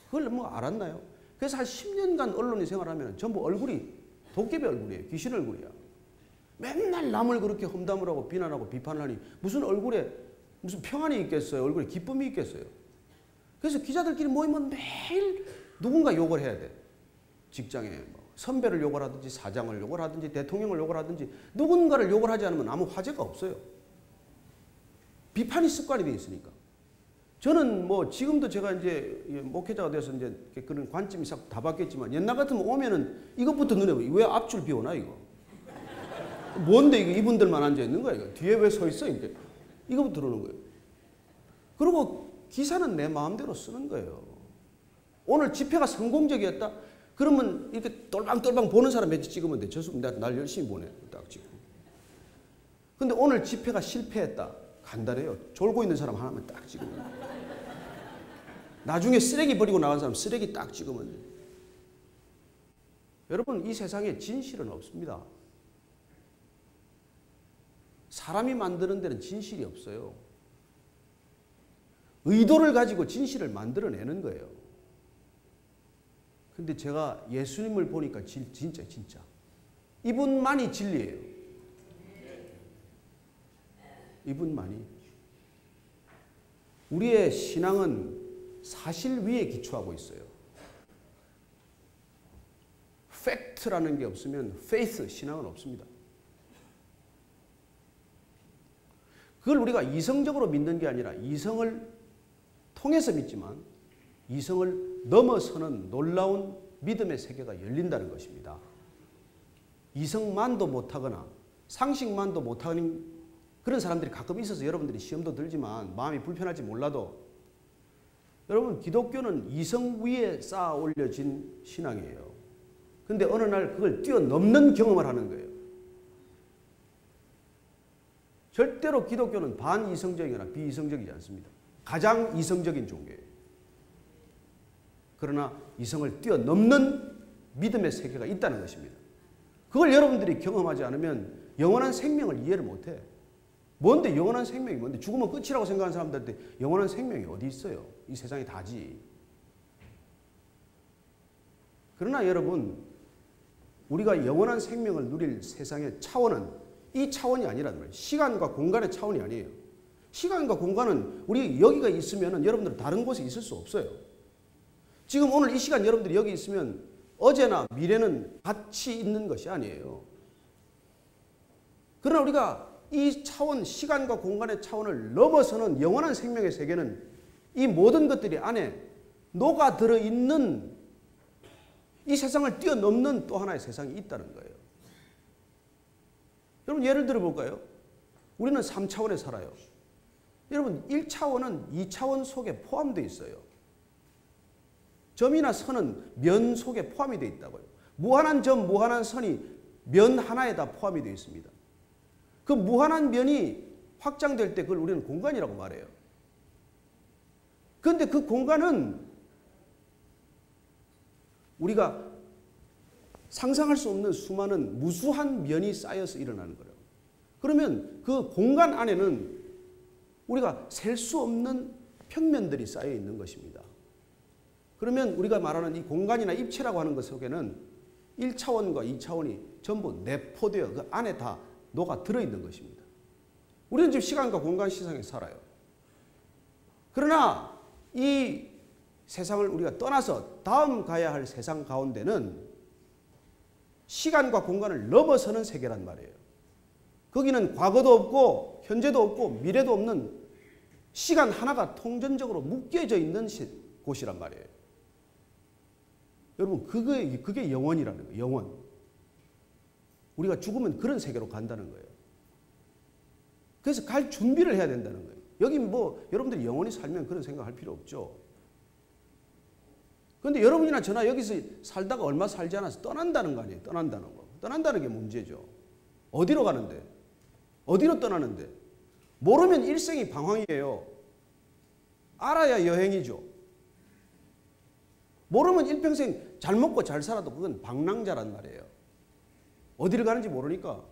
Speaker 1: 그걸 뭐 알았나요? 그래서 한 10년간 언론이 생활하면 전부 얼굴이 도깨비 얼굴이에요. 귀신 얼굴이야. 맨날 남을 그렇게 험담을 하고 비난하고 비판을 하니 무슨 얼굴에 무슨 평안이 있겠어요? 얼굴에 기쁨이 있겠어요? 그래서 기자들끼리 모이면 매일 누군가 욕을 해야 돼. 직장에 뭐 선배를 욕을 하든지 사장을 욕을 하든지 대통령을 욕을 하든지 누군가를 욕을 하지 않으면 아무 화제가 없어요. 비판이 습관이 돼 있으니까. 저는 뭐 지금도 제가 이제 목회자가 돼서 이제 그런 관점이 싹 다 바뀌었지만 옛날 같으면 오면은 이것부터 눈에 보여. 왜 앞줄 비워놔 이거? 뭔데 이거 이분들만 앉아 있는 거야 이거? 뒤에 왜 서 있어 이게? 이거부터 들어오는 거예요. 그리고 기사는 내 마음대로 쓰는 거예요. 오늘 집회가 성공적이었다? 그러면 이렇게 똘방똘방 보는 사람 몇 찍으면 돼. 좋습니다. 날 열심히 보내. 딱 찍고. 근데 오늘 집회가 실패했다. 간단해요. 졸고 있는 사람 하나만 딱 찍으면 돼. 나중에 쓰레기 버리고 나간 사람 쓰레기 딱 찍으면 돼. 여러분, 이 세상에 진실은 없습니다. 사람이 만드는 데는 진실이 없어요. 의도를 가지고 진실을 만들어내는 거예요. 근데 제가 예수님을 보니까 진짜 이분만이 진리예요. 이분만이. 우리의 신앙은 사실 위에 기초하고 있어요. 팩트라는 게 없으면 페이스, 신앙은 없습니다. 그걸 우리가 이성적으로 믿는 게 아니라 이성을 통해서 믿지만 이성을 넘어서는 놀라운 믿음의 세계가 열린다는 것입니다. 이성만도 못하거나 상식만도 못하는 그런 사람들이 가끔 있어서 여러분들이 시험도 들지만 마음이 불편할지 몰라도 여러분, 기독교는 이성 위에 쌓아 올려진 신앙이에요. 그런데 어느 날 그걸 뛰어넘는 경험을 하는 거예요. 절대로 기독교는 반이성적이거나 비이성적이지 않습니다. 가장 이성적인 종교예요. 그러나 이성을 뛰어넘는 믿음의 세계가 있다는 것입니다. 그걸 여러분들이 경험하지 않으면 영원한 생명을 이해를 못해. 뭔데 영원한 생명이 뭔데? 죽으면 끝이라고 생각하는 사람들한테 영원한 생명이 어디 있어요? 이 세상이 다지. 그러나 여러분, 우리가 영원한 생명을 누릴 세상의 차원은 이 차원이 아니란 말이에요. 시간과 공간의 차원이 아니에요. 시간과 공간은 우리 여기가 있으면 여러분들 다른 곳에 있을 수 없어요. 지금 오늘 이 시간 여러분들이 여기 있으면 어제나 미래는 같이 있는 것이 아니에요. 그러나 우리가 이 차원, 시간과 공간의 차원을 넘어서는 영원한 생명의 세계는 이 모든 것들이 안에 녹아들어 있는 이 세상을 뛰어넘는 또 하나의 세상이 있다는 거예요. 여러분, 예를 들어 볼까요? 우리는 3차원에 살아요. 여러분, 1차원은 2차원 속에 포함되어 있어요. 점이나 선은 면 속에 포함이 되어 있다고요. 무한한 점, 무한한 선이 면 하나에 다 포함이 되어 있습니다. 그 무한한 면이 확장될 때 그걸 우리는 공간이라고 말해요. 그런데 그 공간은 우리가 상상할 수 없는 수많은 무수한 면이 쌓여서 일어나는 거예요. 그러면 그 공간 안에는 우리가 셀 수 없는 평면들이 쌓여 있는 것입니다. 그러면 우리가 말하는 이 공간이나 입체라고 하는 것 속에는 1차원과 2차원이 전부 내포되어 그 안에 다 녹아 들어있는 것입니다. 우리는 지금 시간과 공간 세상에 살아요. 그러나 이 세상을 우리가 떠나서 다음 가야 할 세상 가운데는 시간과 공간을 넘어서는 세계란 말이에요. 거기는 과거도 없고 현재도 없고 미래도 없는 시간 하나가 통전적으로 묶여져 있는 곳이란 말이에요. 여러분, 그게 영원이라는 거예요. 영원. 우리가 죽으면 그런 세계로 간다는 거예요. 그래서 갈 준비를 해야 된다는 거예요. 여기 뭐 여러분들이 영원히 살면 그런 생각할 필요 없죠. 그런데 여러분이나 저나 여기서 살다가 얼마 살지 않아서 떠난다는 거 아니에요. 떠난다는 거. 떠난다는 게 문제죠. 어디로 가는데? 어디로 떠나는데? 모르면 일생이 방황이에요. 알아야 여행이죠. 모르면 일평생 잘 먹고 잘 살아도 그건 방랑자란 말이에요. 어디를 가는지 모르니까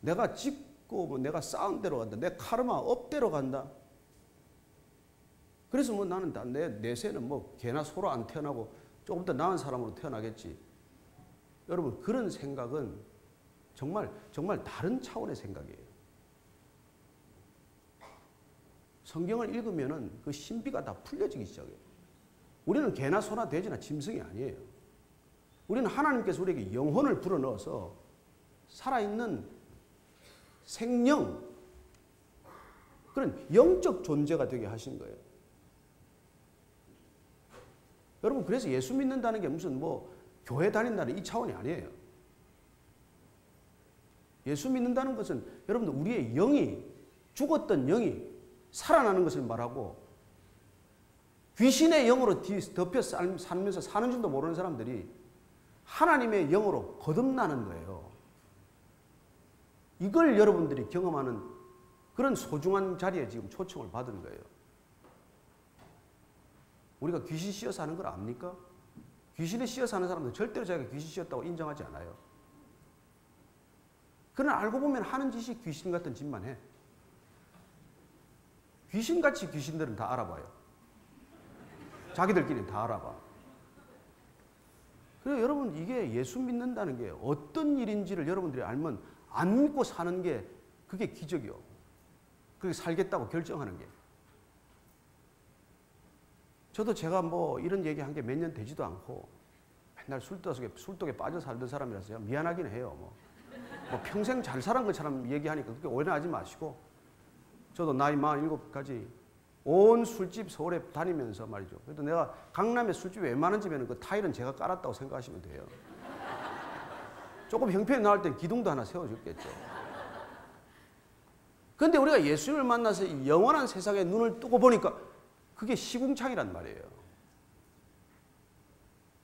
Speaker 1: 내가 짚고 뭐 내가 쌓은 대로 간다. 내 카르마 업대로 간다. 그래서 뭐 나는 내 내세는 뭐 개나 소로 안 태어나고 조금 더 나은 사람으로 태어나겠지. 여러분 그런 생각은 정말 다른 차원의 생각이에요. 성경을 읽으면은 그 신비가 다 풀려지기 시작해요. 우리는 개나 소나 돼지나 짐승이 아니에요. 우리는 하나님께서 우리에게 영혼을 불어넣어서 살아있는 생명, 그런 영적 존재가 되게 하신 거예요. 여러분 그래서 예수 믿는다는 게 무슨 뭐 교회 다닌다는 이 차원이 아니에요. 예수 믿는다는 것은 여러분들 우리의 영이, 죽었던 영이 살아나는 것을 말하고 귀신의 영으로 덮여 살면서 사는 줄도 모르는 사람들이 하나님의 영으로 거듭나는 거예요. 이걸 여러분들이 경험하는 그런 소중한 자리에 지금 초청을 받은 거예요. 우리가 귀신 씌어 사는 걸 압니까? 귀신에 씌어 사는 사람들은 절대로 자기가 귀신 씌었다고 인정하지 않아요. 그러나 알고 보면 하는 짓이 귀신 같은 짓만 해. 귀신같이 귀신들은 다 알아봐요. 자기들끼리 다 알아봐. 그래서 여러분 이게 예수 믿는다는 게 어떤 일인지를 여러분들이 알면 안 믿고 사는 게 그게 기적이요. 그렇게 살겠다고 결정하는 게. 저도 제가 뭐 이런 얘기한 게 몇 년 되지도 않고 맨날 술독에 빠져 살던 사람이라서 미안하긴 해요. 뭐 평생 잘 살은 것처럼 얘기하니까 그렇게 오해하지 마시고 저도 나이 47까지 온 술집 서울에 다니면서 말이죠. 그래도 내가 강남에 술집이 웬만한 집에는 그 타일은 제가 깔았다고 생각하시면 돼요. 조금 형편이 나을 땐 기둥도 하나 세워줬겠죠. 그런데 우리가 예수님을 만나서 영원한 세상에 눈을 뜨고 보니까 그게 시궁창이란 말이에요.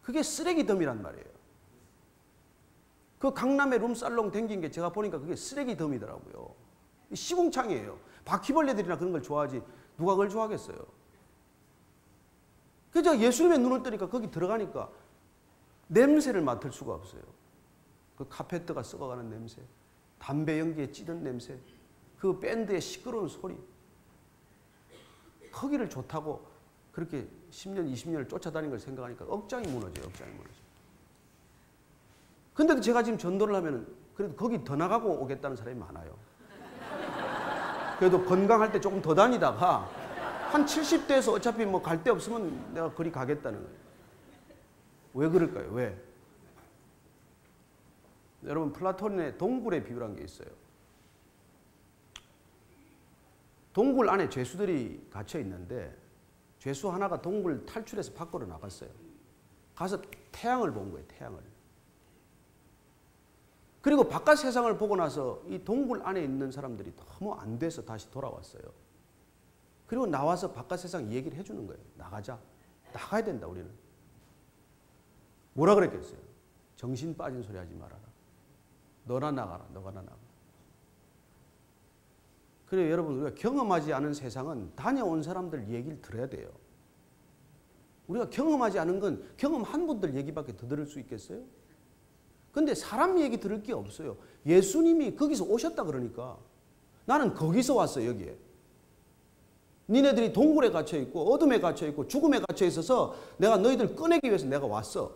Speaker 1: 그게 쓰레기덤이란 말이에요. 그 강남에 룸살롱 댕긴 게 제가 보니까 그게 쓰레기덤이더라고요. 시궁창이에요. 바퀴벌레들이나 그런 걸 좋아하지 누가 그걸 좋아하겠어요. 그래서 예수님의 눈을 뜨니까 거기 들어가니까 냄새를 맡을 수가 없어요. 그 카페트가 썩어가는 냄새, 담배 연기에 찌든 냄새, 그 밴드의 시끄러운 소리. 거기를 좋다고 그렇게 10년, 20년을 쫓아다닌 걸 생각하니까 억장이 무너져요. 억장이 무너져요. 근데도 제가 지금 전도를 하면 그래도 거기 더 나가고 오겠다는 사람이 많아요. 그래도 건강할 때 조금 더 다니다가 한 70대에서 어차피 뭐 갈 데 없으면 내가 거리 가겠다는 거예요. 왜 그럴까요? 왜? 여러분 플라톤의 동굴에 비유한 게 있어요. 동굴 안에 죄수들이 갇혀 있는데 죄수 하나가 동굴 탈출해서 밖으로 나갔어요. 가서 태양을 본 거예요. 태양을. 그리고 바깥 세상을 보고 나서 이 동굴 안에 있는 사람들이 너무 안 돼서 다시 돌아왔어요. 그리고 나와서 바깥 세상 얘기를 해주는 거예요. 나가자. 나가야 된다 우리는. 뭐라 그랬겠어요? 정신 빠진 소리 하지 말아라. 너나 나가라. 너가 나가. 그래요. 여러분 우리가 경험하지 않은 세상은 다녀온 사람들 얘기를 들어야 돼요. 우리가 경험하지 않은 건 경험한 분들 얘기밖에 더 들을 수 있겠어요? 근데 사람 얘기 들을 게 없어요. 예수님이 거기서 오셨다 그러니까 나는 거기서 왔어 여기에. 니네들이 동굴에 갇혀 있고 어둠에 갇혀 있고 죽음에 갇혀 있어서 내가 너희들 꺼내기 위해서 내가 왔어.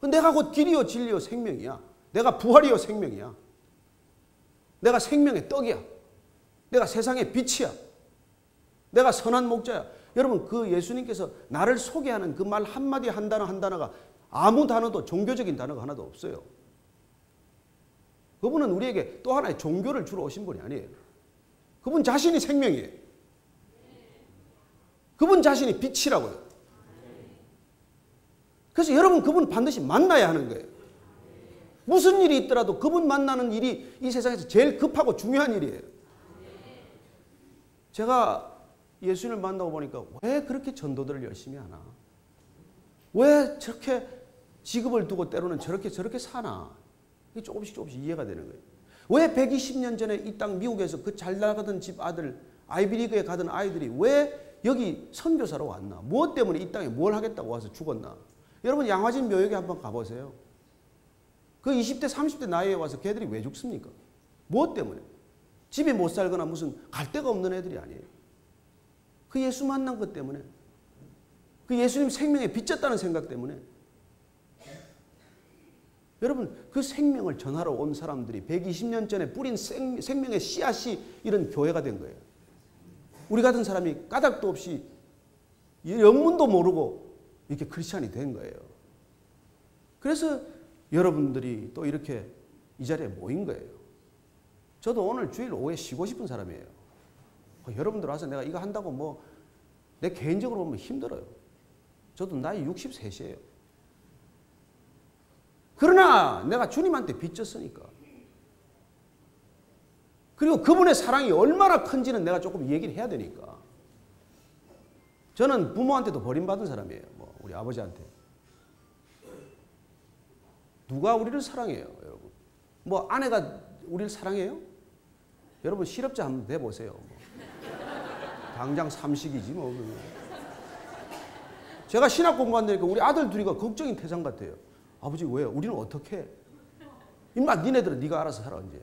Speaker 1: 내가 곧 길이요 진리요 생명이야. 내가 부활이요 생명이야. 내가 생명의 떡이야. 내가 세상의 빛이야. 내가 선한 목자야. 여러분 그 예수님께서 나를 소개하는 그 말 한마디 한 단어 한 단어가 아무 단어도 종교적인 단어가 하나도 없어요. 그분은 우리에게 또 하나의 종교를 주러 오신 분이 아니에요. 그분 자신이 생명이에요. 그분 자신이 빛이라고요. 그래서 여러분 그분 반드시 만나야 하는 거예요. 무슨 일이 있더라도 그분 만나는 일이 이 세상에서 제일 급하고 중요한 일이에요. 제가 예수님을 만나고 보니까 왜 그렇게 전도들을 열심히 하나? 왜 저렇게 직업을 두고 때로는 저렇게 사나? 이게 조금씩 이해가 되는 거예요. 왜 120년 전에 이 땅 미국에서 그 잘 나가던 집 아들, 아이비리그에 가던 아이들이 왜 여기 선교사로 왔나? 무엇 때문에 이 땅에 뭘 하겠다고 와서 죽었나? 여러분 양화진 묘역에 한번 가보세요. 그 20대 30대 나이에 와서 걔들이 왜 죽습니까? 무엇 때문에? 집에 못 살거나 무슨 갈 데가 없는 애들이 아니에요. 그 예수 만난 것 때문에. 그 예수님 생명에 빚졌다는 생각 때문에. 여러분 그 생명을 전하러 온 사람들이 120년 전에 뿌린 생명의 씨앗이 이런 교회가 된 거예요. 우리 같은 사람이 까닭도 없이 영문도 모르고 이렇게 크리스찬이 된 거예요. 그래서 여러분들이 또 이렇게 이 자리에 모인 거예요. 저도 오늘 주일 오후에 쉬고 싶은 사람이에요. 여러분들 와서 내가 이거 한다고 뭐 내 개인적으로 보면 힘들어요. 저도 나이 63이에요. 그러나 내가 주님한테 빚졌으니까. 그리고 그분의 사랑이 얼마나 큰지는 내가 조금 얘기를 해야 되니까. 저는 부모한테도 버림받은 사람이에요. 뭐 우리 아버지한테. 누가 우리를 사랑해요, 여러분? 뭐 아내가 우리를 사랑해요? 여러분 실업자 한번 돼보세요. 뭐. 당장 삼식이지 뭐. 제가 신학 공부한다니까 우리 아들 둘이가 걱정인 태산 같아요. 아버지 왜요? 우리는 어떻게 해? 임마 니네들은 네가 알아서 살아 이제.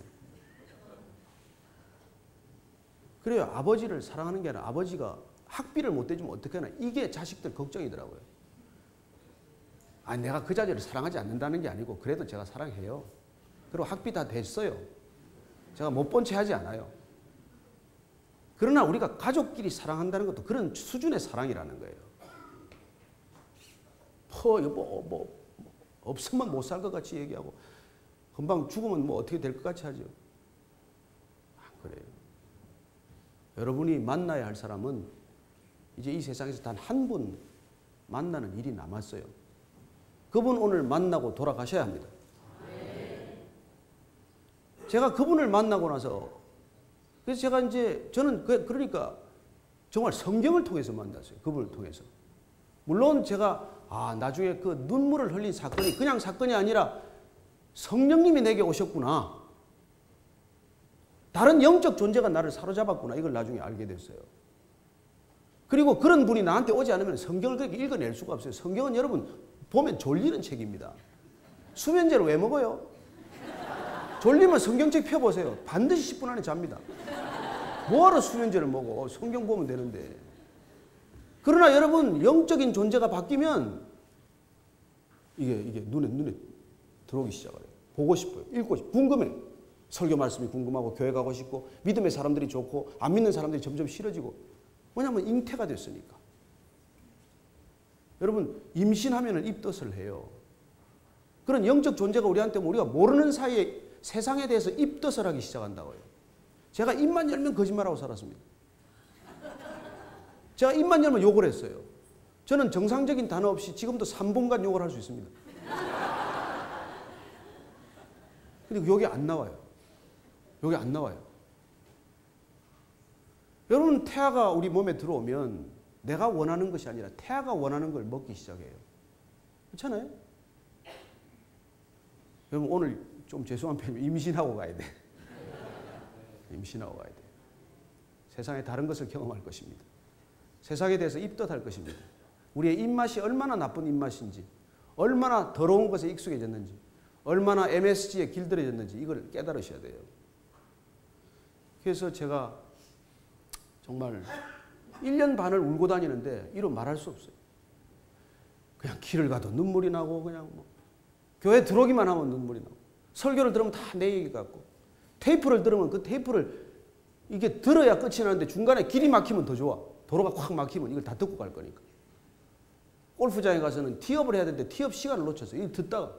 Speaker 1: 그래요. 아버지를 사랑하는 게 아니라 아버지가 학비를 못 대주면 어떻게 하나. 이게 자식들 걱정이더라고요. 아니 내가 그 자녀를 사랑하지 않는다는 게 아니고 그래도 제가 사랑해요. 그리고 학비 다 됐어요. 제가 못 본 채 하지 않아요. 그러나 우리가 가족끼리 사랑한다는 것도 그런 수준의 사랑이라는 거예요. 없으면 못 살 것 같이 얘기하고 금방 죽으면 뭐 어떻게 될 것 같이 하죠. 안 그래요. 여러분이 만나야 할 사람은 이제 이 세상에서 단 한 분 만나는 일이 남았어요. 그분 오늘 만나고 돌아가셔야 합니다. 제가 그분을 만나고 나서 그래서 제가 이제 저는 그러니까 정말 성경을 통해서 만났어요. 그분을 통해서. 물론 제가 나중에 그 눈물을 흘린 사건이 그냥 사건이 아니라 성령님이 내게 오셨구나. 다른 영적 존재가 나를 사로잡았구나. 이걸 나중에 알게 됐어요. 그리고 그런 분이 나한테 오지 않으면 성경을 그렇게 읽어낼 수가 없어요. 성경은 여러분 보면 졸리는 책입니다. 수면제를 왜 먹어요? 졸리면 성경책 펴보세요. 반드시 10분 안에 잡니다. 뭐하러 수면제를 먹어? 성경 보면 되는데. 그러나 여러분 영적인 존재가 바뀌면 이게 눈에 들어오기 시작해요. 보고 싶어요. 읽고 싶어요. 궁금해요. 설교 말씀이 궁금하고 교회 가고 싶고 믿음의 사람들이 좋고 안 믿는 사람들이 점점 싫어지고. 왜냐하면 잉태가 됐으니까. 여러분 임신하면 입덧을 해요. 그런 영적 존재가 우리한테 우리가 모르는 사이에 세상에 대해서 입덧을 하기 시작한다고요. 제가 입만 열면 거짓말하고 살았습니다. 제가 입만 열면 욕을 했어요. 저는 정상적인 단어 없이 지금도 3분간 욕을 할 수 있습니다. 근데 욕이 안 나와요. 욕이 안 나와요. 여러분 태아가 우리 몸에 들어오면 내가 원하는 것이 아니라 태아가 원하는 걸 먹기 시작해요. 그렇잖아요? 여러분 오늘 좀 죄송한 표현 임신하고 가야 돼. 임신하고 가야 돼. 세상에 다른 것을 경험할 것입니다. 세상에 대해서 입덧할 것입니다. 우리의 입맛이 얼마나 나쁜 입맛인지, 얼마나 더러운 것에 익숙해졌는지, 얼마나 MSG에 길들여졌는지 이걸 깨달으셔야 돼요. 그래서 제가 정말 1년 반을 울고 다니는데 이로 말할 수 없어요. 그냥 길을 가도 눈물이 나고 그냥 뭐 교회 들어오기만 하면 눈물이 나고 설교를 들으면 다 내 얘기 같고 테이프를 들으면 그 테이프를 이게 들어야 끝이 나는데 중간에 길이 막히면 더 좋아. 도로가 꽉 막히면 이걸 다 듣고 갈 거니까. 골프장에 가서는 티업을 해야 되는데 티업 시간을 놓쳤어요. 이거 듣다가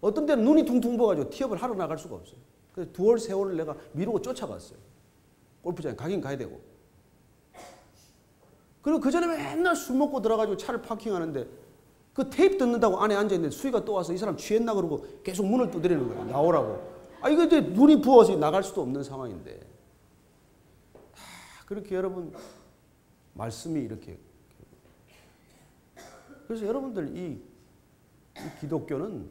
Speaker 1: 어떤 때는 눈이 퉁퉁 부어가지고 티업을 하러 나갈 수가 없어요. 그래서 2월, 3월을 내가 미루고 쫓아갔어요. 골프장에 가긴 가야 되고. 그리고 그 전에 맨날 술 먹고 들어가지고 차를 파킹하는데 그 테이프 듣는다고 안에 앉아있는데 수희가 또 와서 이 사람 취했나 그러고 계속 문을 두드리는 거예요. 나오라고. 이거 이제 눈이 부어서 나갈 수도 없는 상황인데. 그렇게 여러분 말씀이 이렇게. 그래서 여러분들 이 기독교는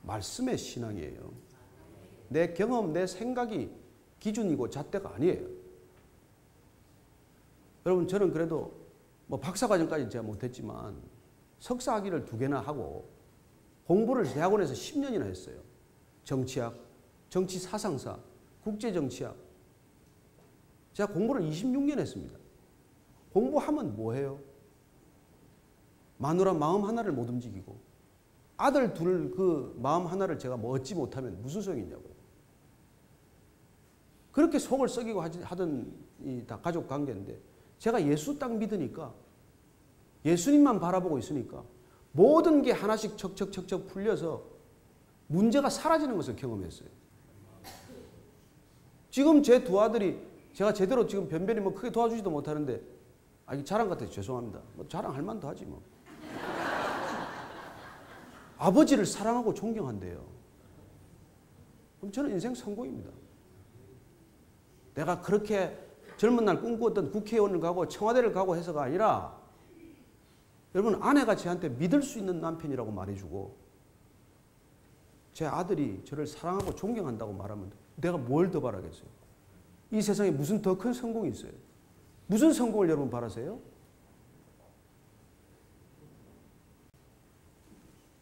Speaker 1: 말씀의 신앙이에요. 내 경험, 내 생각이 기준이고 잣대가 아니에요. 여러분 저는 그래도 뭐 박사과정까지는 제가 못했지만 석사학위를 2개나 하고 공부를 대학원에서 10년이나 했어요. 정치학, 정치사상사, 국제정치학. 제가 공부를 26년 했습니다. 공부하면 뭐해요? 마누라 마음 하나를 못 움직이고 아들 둘 그 마음 하나를 제가 뭐 얻지 못하면 무슨 소용이 있냐고요. 그렇게 속을 썩이고 하던 이 다 가족 관계인데 제가 예수 딱 믿으니까 예수님만 바라보고 있으니까 모든 게 하나씩 척척척척 풀려서 문제가 사라지는 것을 경험했어요. 지금 제 두 아들이 제가 제대로 지금 변변히 뭐 크게 도와주지도 못하는데 이 자랑 같아서 죄송합니다. 뭐 자랑할 만도 하지 뭐. 아버지를 사랑하고 존경한대요. 그럼 저는 인생 성공입니다. 내가 그렇게 젊은 날 꿈꾸었던 국회의원을 가고 청와대를 가고 해서가 아니라 여러분 아내가 저한테 믿을 수 있는 남편이라고 말해주고 제 아들이 저를 사랑하고 존경한다고 말하면 내가 뭘 더 바라겠어요? 이 세상에 무슨 더 큰 성공이 있어요? 무슨 성공을 여러분 바라세요?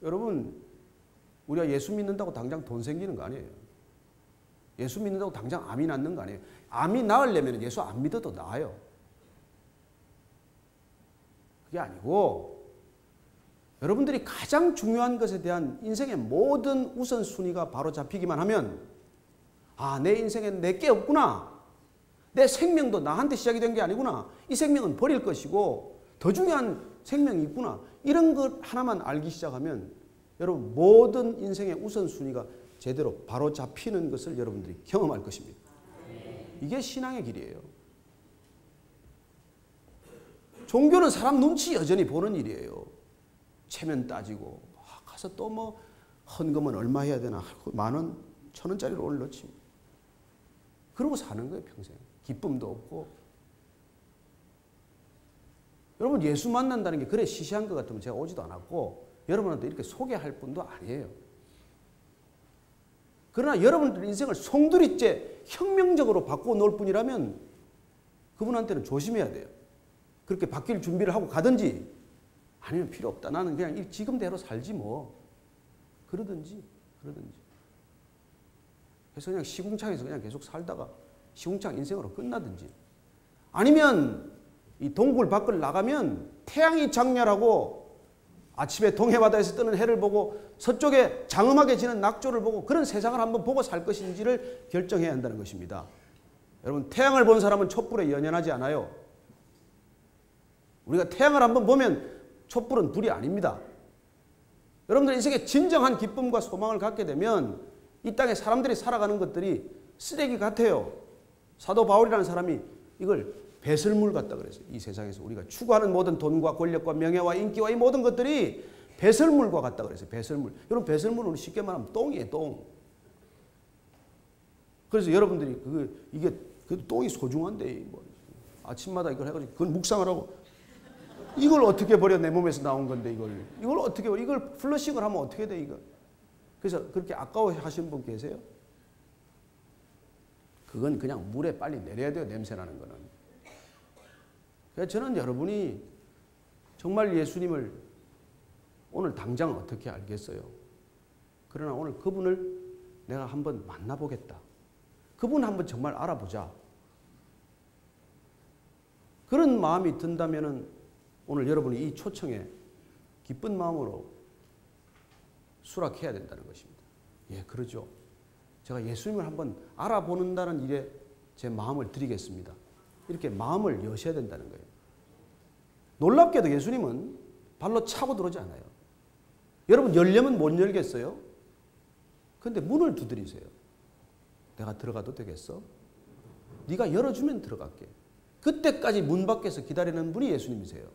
Speaker 1: 여러분 우리가 예수 믿는다고 당장 돈 생기는 거 아니에요. 예수 믿는다고 당장 암이 낫는 거 아니에요. 암이 나으려면 예수 안 믿어도 나아요. 그게 아니고 여러분들이 가장 중요한 것에 대한 인생의 모든 우선순위가 바로 잡히기만 하면 내 인생엔 내게 없구나. 내 생명도 나한테 시작이 된 게 아니구나. 이 생명은 버릴 것이고 더 중요한 생명이 있구나. 이런 것 하나만 알기 시작하면 여러분 모든 인생의 우선순위가 제대로 바로 잡히는 것을 여러분들이 경험할 것입니다. 이게 신앙의 길이에요. 종교는 사람 눈치 여전히 보는 일이에요. 체면 따지고 가서 또 뭐 헌금은 얼마 해야 되나 10,000원, 1,000원짜리로 오늘 넣지. 그러고 사는 거예요 평생. 기쁨도 없고. 여러분 예수 만난다는 게 그래 시시한 것 같으면 제가 오지도 않았고 여러분한테 이렇게 소개할 분도 아니에요. 그러나 여러분들 인생을 송두리째 혁명적으로 바꿔 놓을 뿐이라면 그분한테는 조심해야 돼요. 그렇게 바뀔 준비를 하고 가든지 아니면 필요 없다. 나는 그냥 지금대로 살지 뭐. 그러든지. 그래서 그냥 시궁창에서 그냥 계속 살다가 시궁창 인생으로 끝나든지 아니면 이 동굴 밖을 나가면 태양이 장렬하고 아침에 동해바다에서 뜨는 해를 보고 서쪽에 장엄하게 지는 낙조를 보고 그런 세상을 한번 보고 살 것인지를 결정해야 한다는 것입니다. 여러분 태양을 본 사람은 촛불에 연연하지 않아요. 우리가 태양을 한번 보면 촛불은 불이 아닙니다. 여러분들 인생에 진정한 기쁨과 소망을 갖게 되면 이 땅에 사람들이 살아가는 것들이 쓰레기 같아요. 사도 바울이라는 사람이 이걸 배설물 같다 그랬어요. 이 세상에서 우리가 추구하는 모든 돈과 권력과 명예와 인기와 이 모든 것들이 배설물과 같다 그랬어요. 배설물. 여러분 배설물은 쉽게 말하면 똥이에요. 똥. 그래서 여러분들이 이게 똥이 소중한데 뭐 아침마다 이걸 해가지고 그걸 묵상을 하고 이걸 어떻게 버려 내 몸에서 나온 건데 이걸 어떻게 버려 이걸 플러싱을 하면 어떻게 돼 이거. 그래서 그렇게 아까워하시는 분 계세요? 그건 그냥 물에 빨리 내려야 돼요. 냄새나는 거는. 그래서 저는 여러분이 정말 예수님을 오늘 당장 어떻게 알겠어요? 그러나 오늘 그분을 내가 한번 만나보겠다. 그분 한번 정말 알아보자. 그런 마음이 든다면 오늘 여러분이 이 초청에 기쁜 마음으로 수락해야 된다는 것입니다. 예, 그러죠. 제가 예수님을 한번 알아보는다는 일에 제 마음을 드리겠습니다. 이렇게 마음을 여셔야 된다는 거예요. 놀랍게도 예수님은 발로 차고 들어오지 않아요. 여러분 열려면 못 열겠어요? 그런데 문을 두드리세요. 내가 들어가도 되겠어? 네가 열어주면 들어갈게. 그때까지 문 밖에서 기다리는 분이 예수님이세요.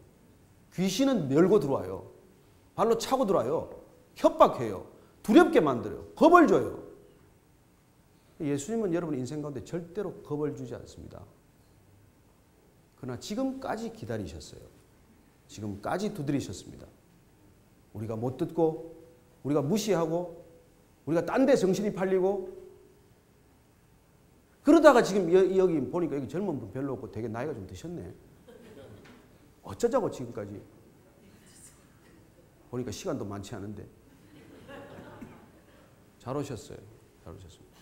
Speaker 1: 귀신은 열고 들어와요. 발로 차고 들어와요. 협박해요. 두렵게 만들어요. 겁을 줘요. 예수님은 여러분 인생 가운데 절대로 겁을 주지 않습니다. 그러나 지금까지 기다리셨어요. 지금까지 두드리셨습니다. 우리가 못 듣고 우리가 무시하고 우리가 딴 데 정신이 팔리고 그러다가 지금 여기 보니까 여기 젊은 분 별로 없고 되게 나이가 좀 드셨네. 어쩌자고 지금까지. 보니까 시간도 많지 않은데. 잘 오셨어요. 잘 오셨습니다.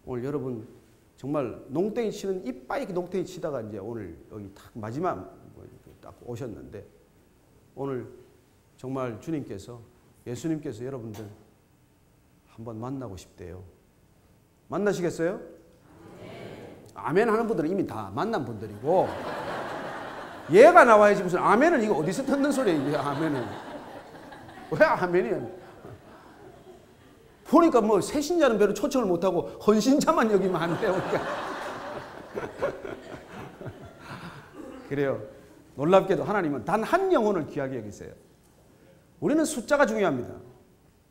Speaker 1: 오늘 여러분 정말 농땡이 치는 이빠이 농땡이 치다가 이제 오늘 여기 딱 마지막 딱 오셨는데 오늘 정말 주님께서 예수님께서 여러분들 한번 만나고 싶대요. 만나시겠어요? 네. 아멘 하는 분들은 이미 다 만난 분들이고 얘가 나와야지 무슨 아멘을 이거 어디서 듣는 소리예요? 이게 아멘은. 왜 아멘이야? 보니까 뭐 새신자는 별로 초청을 못하고 헌신자만 여기면 안 돼요. 그래요. 놀랍게도 하나님은 단 한 영혼을 귀하게 여기세요. 우리는 숫자가 중요합니다.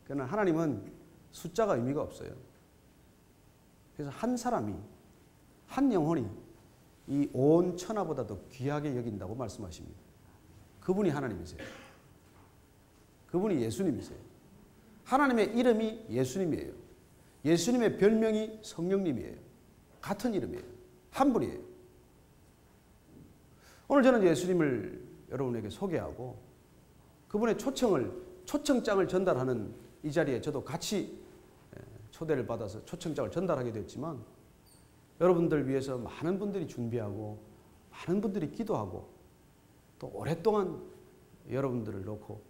Speaker 1: 그러나 하나님은 숫자가 의미가 없어요. 그래서 한 사람이, 한 영혼이 이 온 천하보다 더 귀하게 여긴다고 말씀하십니다. 그분이 하나님이세요. 그분이 예수님이세요. 하나님의 이름이 예수님이에요. 예수님의 별명이 성령님이에요. 같은 이름이에요. 한 분이에요. 오늘 저는 예수님을 여러분에게 소개하고 그분의 초청장을 전달하는 이 자리에 저도 같이 초대를 받아서 초청장을 전달하게 됐지만 여러분들 위해서 많은 분들이 준비하고 많은 분들이 기도하고 또 오랫동안 여러분들을 놓고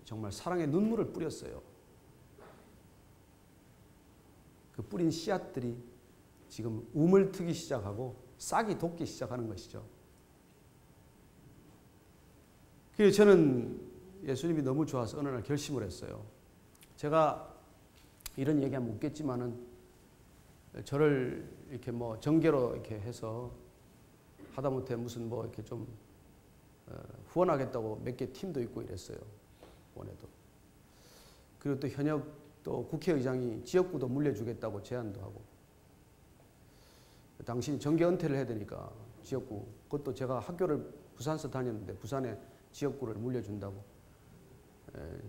Speaker 1: 정말 사랑의 눈물을 뿌렸어요. 그 뿌린 씨앗들이 지금 우물 트기 시작하고 싹이 돋기 시작하는 것이죠. 그래서 저는 예수님이 너무 좋아서 어느 날 결심을 했어요. 제가 이런 얘기하면 웃겠지만은 저를 이렇게 뭐 정계로 이렇게 해서 하다못해 무슨 뭐 이렇게 좀 후원하겠다고 몇 개 팀도 있고 이랬어요. 원에도. 그리고 또 현역 또 국회의장이 지역구도 물려주겠다고 제안도 하고 당신이 정계 은퇴를 해야 되니까 지역구 그것도 제가 학교를 부산서 다녔는데 부산에 지역구를 물려준다고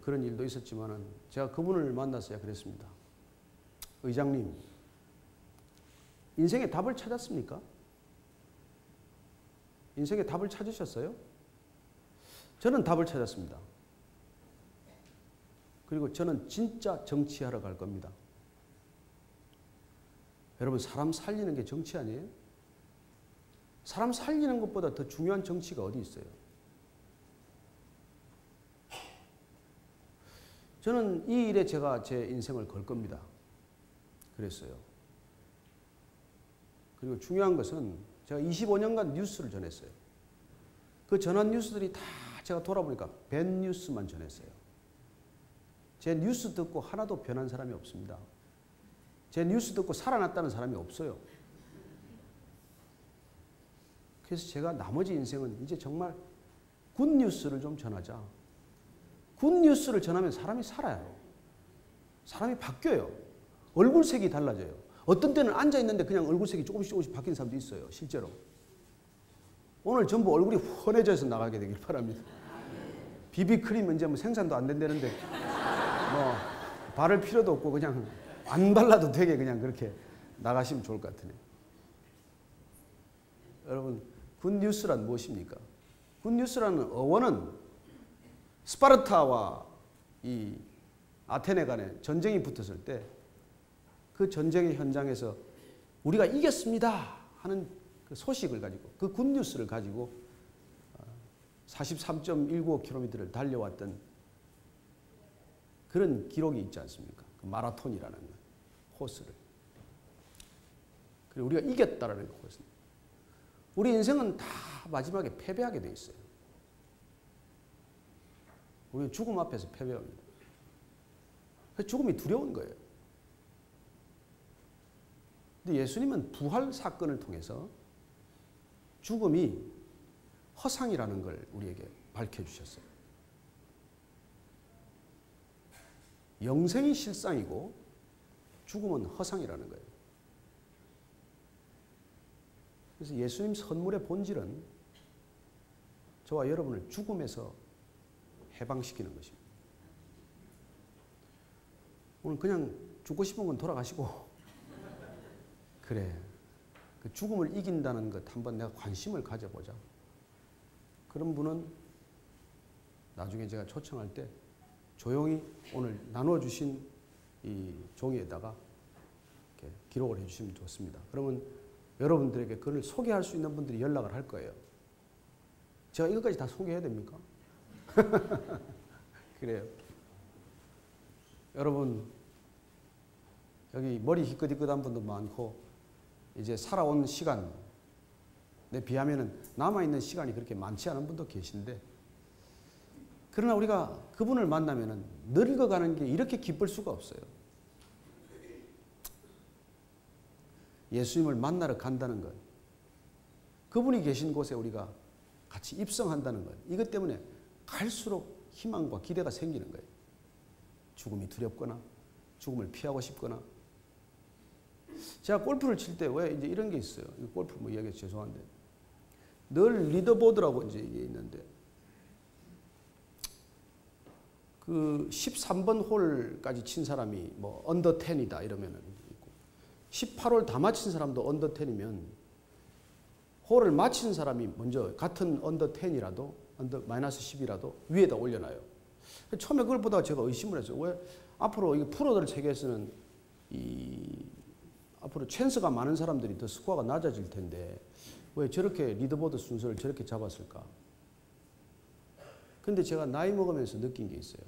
Speaker 1: 그런 일도 있었지만은 제가 그분을 만나서야 그랬습니다. 의장님, 인생의 답을 찾았습니까? 인생의 답을 찾으셨어요? 저는 답을 찾았습니다. 그리고 저는 진짜 정치하러 갈 겁니다. 여러분, 사람 살리는 게 정치 아니에요? 사람 살리는 것보다 더 중요한 정치가 어디 있어요? 저는 이 일에 제가 제 인생을 걸 겁니다. 그랬어요. 그리고 중요한 것은 제가 25년간 뉴스를 전했어요. 그 전한 뉴스들이 다 제가 돌아보니까 밴 뉴스만 전했어요. 제 뉴스 듣고 하나도 변한 사람이 없습니다. 제 뉴스 듣고 살아났다는 사람이 없어요. 그래서 제가 나머지 인생은 이제 정말 굿뉴스를 좀 전하자. 굿뉴스를 전하면 사람이 살아요. 사람이 바뀌어요. 얼굴색이 달라져요. 어떤 때는 앉아있는데 그냥 얼굴색이 조금씩 바뀌는 사람도 있어요. 실제로. 오늘 전부 얼굴이 환해져서 나가게 되길 바랍니다. 비비크림 이제 뭐 생산도 안 된다는데 뭐 바를 필요도 없고 그냥 안 발라도 되게 그냥 그렇게 나가시면 좋을 것 같으네요. 여러분, 굿뉴스란 무엇입니까? 굿뉴스라는 어원은 스파르타와 이 아테네 간에 전쟁이 붙었을 때 그 전쟁의 현장에서 우리가 이겼습니다 하는 그 소식을 가지고 그 굿뉴스를 가지고 43.195km를 달려왔던 그런 기록이 있지 않습니까? 그 마라톤이라는 코스를. 그리고 우리가 이겼다라는 것은 우리 인생은 다 마지막에 패배하게 돼 있어요. 우리는 죽음 앞에서 패배합니다. 그래서 죽음이 두려운 거예요. 근데 예수님은 부활 사건을 통해서 죽음이 허상이라는 걸 우리에게 밝혀주셨어요. 영생이 실상이고 죽음은 허상이라는 거예요. 그래서 예수님 선물의 본질은 저와 여러분을 죽음에서 해방시키는 것입니다. 오늘 그냥 죽고 싶은 건 돌아가시고 그래 그 죽음을 이긴다는 것 한번 내가 관심을 가져보자. 그런 분은 나중에 제가 초청할 때 조용히 오늘 나눠주신 이 종이에다가 이렇게 기록을 해주시면 좋습니다. 그러면 여러분들에게 그걸 소개할 수 있는 분들이 연락을 할 거예요. 제가 이것까지 다 소개해야 됩니까? 그래요. 여러분, 여기 머리 희끗희끗한 분도 많고 이제 살아온 시간에 비하면 남아있는 시간이 그렇게 많지 않은 분도 계신데, 그러나 우리가 그분을 만나면 늙어가는 게 이렇게 기쁠 수가 없어요. 예수님을 만나러 간다는 것, 그분이 계신 곳에 우리가 같이 입성한다는 것, 이것 때문에 갈수록 희망과 기대가 생기는 거예요. 죽음이 두렵거나 죽음을 피하고 싶거나. 제가 골프를 칠 때 왜 이제 이런 게 있어요. 골프 뭐 이야기 죄송한데 늘 리더보드라고 이제 이게 있는데 그 13번 홀까지 친 사람이 뭐 언더 10이다 이러면은 있고 18홀 다 마친 사람도 언더 10이면 홀을 마친 사람이 먼저 같은 언더 10이라도 언더 마이너스 10이라도 위에다 올려놔요. 처음에 그걸 보다가 제가 의심을 했어요. 왜 앞으로 이 프로들 세계에서는 이 앞으로 찬스가 많은 사람들이 더 스코어가 낮아질 텐데 왜 저렇게 리더보드 순서를 저렇게 잡았을까? 근데 제가 나이 먹으면서 느낀 게 있어요.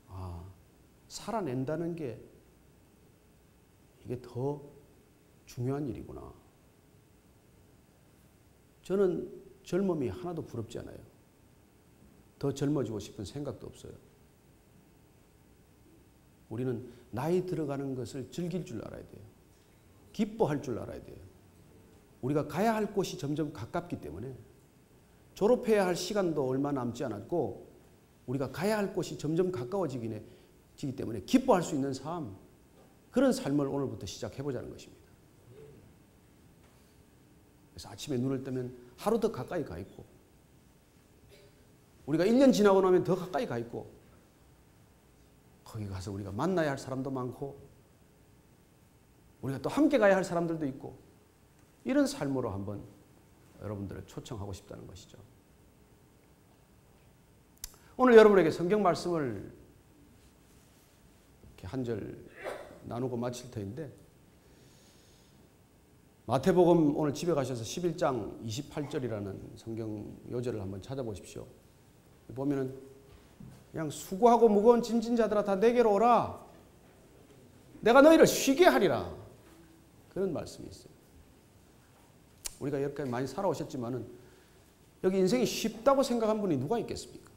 Speaker 1: 아, 살아낸다는 게 이게 더 중요한 일이구나. 저는 젊음이 하나도 부럽지 않아요. 더 젊어지고 싶은 생각도 없어요. 우리는 나이 들어가는 것을 즐길 줄 알아야 돼요. 기뻐할 줄 알아야 돼요. 우리가 가야 할 곳이 점점 가깝기 때문에 졸업해야 할 시간도 얼마 남지 않았고 우리가 가야 할 곳이 점점 가까워지기 때문에 기뻐할 수 있는 삶, 그런 삶을 오늘부터 시작해보자는 것입니다. 그래서 아침에 눈을 뜨면 하루 더 가까이 가 있고 우리가 1년 지나고 나면 더 가까이 가 있고 거기 가서 우리가 만나야 할 사람도 많고 우리가 또 함께 가야 할 사람들도 있고 이런 삶으로 한번 여러분들을 초청하고 싶다는 것이죠. 오늘 여러분에게 성경 말씀을 이렇게 한 절 나누고 마칠 터인데 마태복음 오늘 집에 가셔서 11장 28절이라는 성경 요절을 한번 찾아보십시오. 보면은 그냥 수고하고 무거운 짐진 자들아 다 내게로 오라. 내가 너희를 쉬게 하리라. 그런 말씀이 있어요. 우리가 여기까지 많이 살아오셨지만은 여기 인생이 쉽다고 생각한 분이 누가 있겠습니까?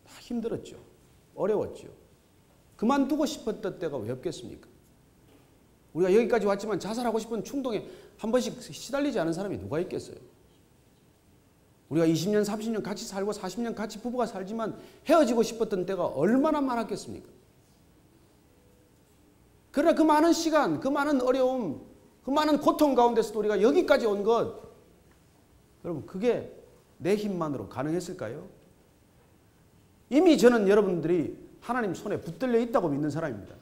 Speaker 1: 다 힘들었죠. 어려웠죠. 그만두고 싶었던 때가 왜 없겠습니까? 우리가 여기까지 왔지만 자살하고 싶은 충동에 한 번씩 시달리지 않은 사람이 누가 있겠어요? 우리가 20년, 30년 같이 살고 40년 같이 부부가 살지만 헤어지고 싶었던 때가 얼마나 많았겠습니까? 그러나 그 많은 시간, 그 많은 어려움, 그 많은 고통 가운데서도 우리가 여기까지 온 것, 여러분 그게 내 힘만으로 가능했을까요? 이미 저는 여러분들이 하나님 손에 붙들려 있다고 믿는 사람입니다.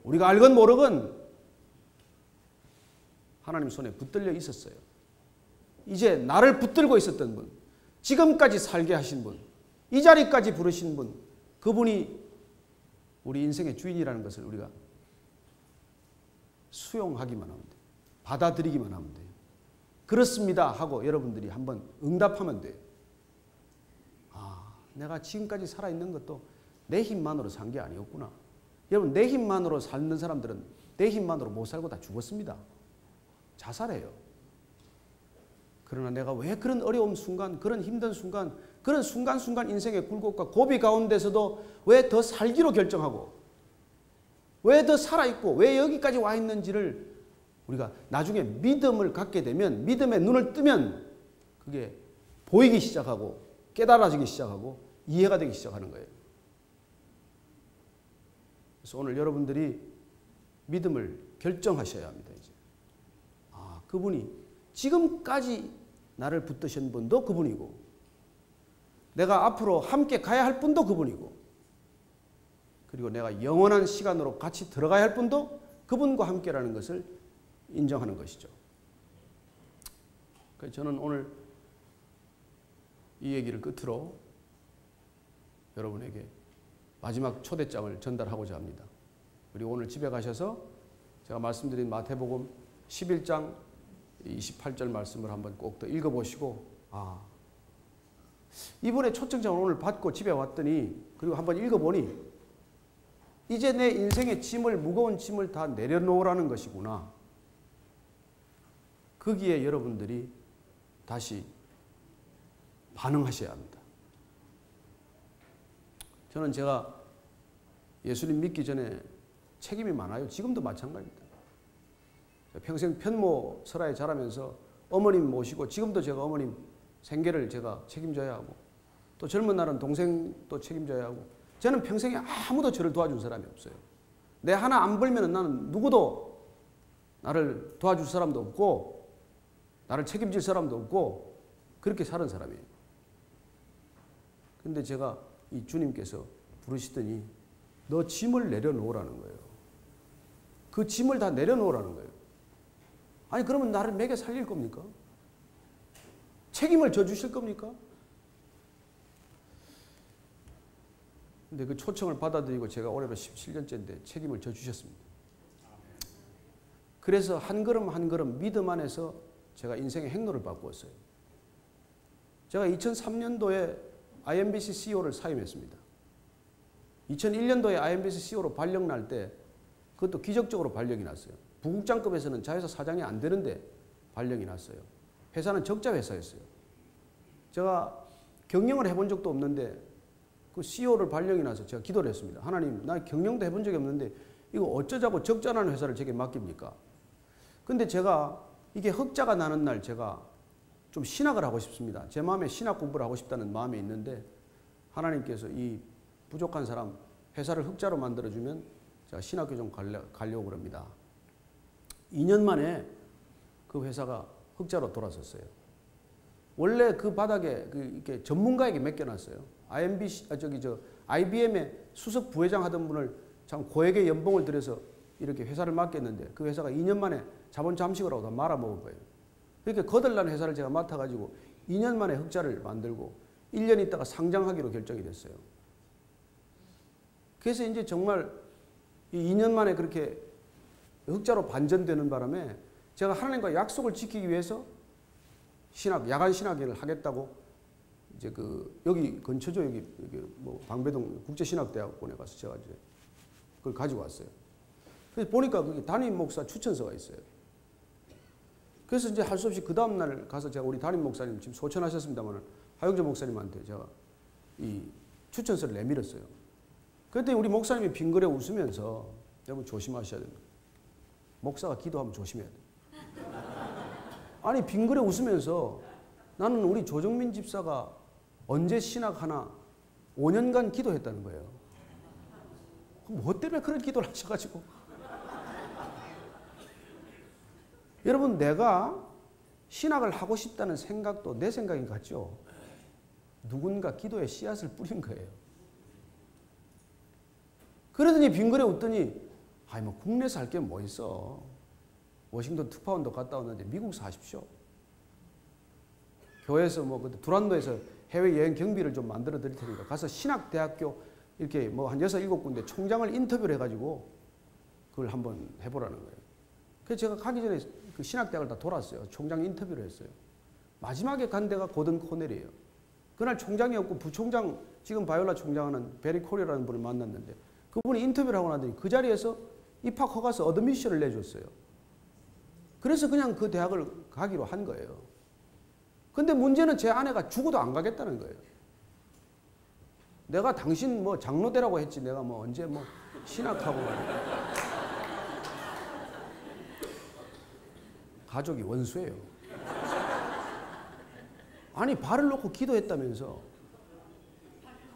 Speaker 1: 우리가 알건 모르건 하나님 손에 붙들려 있었어요. 이제 나를 붙들고 있었던 분, 지금까지 살게 하신 분, 이 자리까지 부르신 분, 그분이 우리 인생의 주인이라는 것을 우리가 수용하기만 하면 돼요. 받아들이기만 하면 돼요. 그렇습니다 하고 여러분들이 한번 응답하면 돼요. 아, 내가 지금까지 살아있는 것도 내 힘만으로 산 게 아니었구나. 여러분, 내 힘만으로 사는 사람들은 내 힘만으로 못 살고 다 죽었습니다. 자살해요. 그러나 내가 왜 그런 어려움 순간, 그런 힘든 순간, 그런 순간순간 인생의 굴곡과 고비 가운데서도 왜 더 살기로 결정하고 왜 더 살아있고 왜 여기까지 와 있는지를 우리가 나중에 믿음을 갖게 되면, 믿음의 눈을 뜨면 그게 보이기 시작하고 깨달아지기 시작하고 이해가 되기 시작하는 거예요. 그래서 오늘 여러분들이 믿음을 결정하셔야 합니다. 이제. 아, 그분이 지금까지 나를 붙드신 분도 그분이고 내가 앞으로 함께 가야 할 분도 그분이고 그리고 내가 영원한 시간으로 같이 들어가야 할 분도 그분과 함께라는 것을 인정하는 것이죠. 그래서 저는 오늘 이 얘기를 끝으로 여러분에게 마지막 초대장을 전달하고자 합니다. 그리고 오늘 집에 가셔서 제가 말씀드린 마태복음 11장 28절 말씀을 한번 꼭 더 읽어보시고, 이번에 초청장을 오늘 받고 집에 왔더니, 그리고 한번 읽어보니 이제 내 인생의 짐을, 무거운 짐을 다 내려놓으라는 것이구나. 거기에 여러분들이 다시 반응하셔야 합니다. 저는 제가 예수님 믿기 전에 책임이 많아요. 지금도 마찬가지입니다. 평생 편모 설화에 자라면서 어머님 모시고, 지금도 제가 어머님 생계를 제가 책임져야 하고, 또 젊은 날은 동생도 책임져야 하고, 저는 평생에 아무도 저를 도와준 사람이 없어요. 내 하나 안 벌면 나는 누구도 나를 도와줄 사람도 없고 나를 책임질 사람도 없고 그렇게 사는 사람이에요. 근데 제가 이 주님께서 부르시더니 너 짐을 내려놓으라는 거예요. 그 짐을 다 내려놓으라는 거예요. 아니 그러면 나를 먹여 살릴 겁니까? 책임을 져주실 겁니까? 근데 그 초청을 받아들이고 제가 올해로 17년째인데 책임을 져주셨습니다. 그래서 한 걸음 한 걸음 믿음 안에서 제가 인생의 행로를 바꾸었어요. 제가 2003년도에 IMBC CEO를 사임했습니다. 2001년도에 IMBC CEO로 발령 날 때 그것도 기적적으로 발령이 났어요. 부국장급에서는 자회사 사장이 안 되는데 발령이 났어요. 회사는 적자 회사였어요. 제가 경영을 해본 적도 없는데 그 CEO를 발령이 나서 제가 기도를 했습니다. 하나님, 나 경영도 해본 적이 없는데 이거 어쩌자고 적자나는 회사를 제게 맡깁니까? 근데 제가 이게 흑자가 나는 날 제가 좀 신학을 하고 싶습니다. 제 마음에 신학 공부를 하고 싶다는 마음이 있는데 하나님께서 이 부족한 사람 회사를 흑자로 만들어주면 제가 신학교 좀 가려고 그럽니다. 2년 만에 그 회사가 흑자로 돌아섰어요. 원래 그 바닥에 이렇게 전문가에게 맡겨놨어요. IBM의 수석 부회장 하던 분을 참 고액의 연봉을 들여서 이렇게 회사를 맡겼는데 그 회사가 2년 만에 자본 잠식을 하고 다 말아먹은 거예요. 그러니까 거들난 회사를 제가 맡아가지고 2년 만에 흑자를 만들고 1년 있다가 상장하기로 결정이 됐어요. 그래서 이제 정말 이 2년 만에 그렇게 흑자로 반전되는 바람에 제가 하나님과 약속을 지키기 위해서 야간 신학회를 하겠다고 이제 여기 근처죠. 여기 뭐 방배동 국제신학대학원에 가서 제가 이제 그걸 가지고 왔어요. 그래서 보니까 거기 담임 목사 추천서가 있어요. 그래서 이제 할 수 없이 그 다음날 가서 제가 우리 담임 목사님 지금 소천하셨습니다만 하영재 목사님한테 제가 이 추천서를 내밀었어요. 그랬더니 우리 목사님이 빙그레 웃으면서 여러분 조심하셔야 됩니다. 목사가 기도하면 조심해야 돼요. 아니 빙그레 웃으면서 나는 우리 조정민 집사가 언제 신학하나 5년간 기도했다는 거예요. 그럼 뭐 때문에 그런 기도를 하셔가지고. 여러분 내가 신학을 하고 싶다는 생각도 내 생각인 것 같죠? 누군가 기도에 씨앗을 뿌린 거예요. 그러더니 빙그레 웃더니 아이 뭐 국내에서 할 게 뭐 있어. 워싱턴 특파원도 갔다 왔는데 미국서 하십시오. 교회에서 뭐 두란노에서 해외여행 경비를 좀 만들어 드릴 테니까 가서 신학대학교 이렇게 뭐 한 6, 7군데 총장을 인터뷰를 해가지고 그걸 한번 해보라는 거예요. 그래서 제가 가기 전에 그 신학대학을 다 돌았어요. 총장 인터뷰를 했어요. 마지막에 간 데가 고든 코넬이에요. 그날 총장이 없고 부총장, 지금 바이올라 총장하는 베리 코리라는 분을 만났는데 그분이 인터뷰를 하고 나더니 그 자리에서 입학 허가서 어드미션을 내줬어요. 그래서 그냥 그 대학을 가기로 한 거예요. 근데 문제는 제 아내가 죽어도 안 가겠다는 거예요. 내가 당신 뭐 장로대라고 했지 내가 뭐 언제 뭐 신학하고 가족이 원수예요. 아니 발을 놓고 기도했다면서.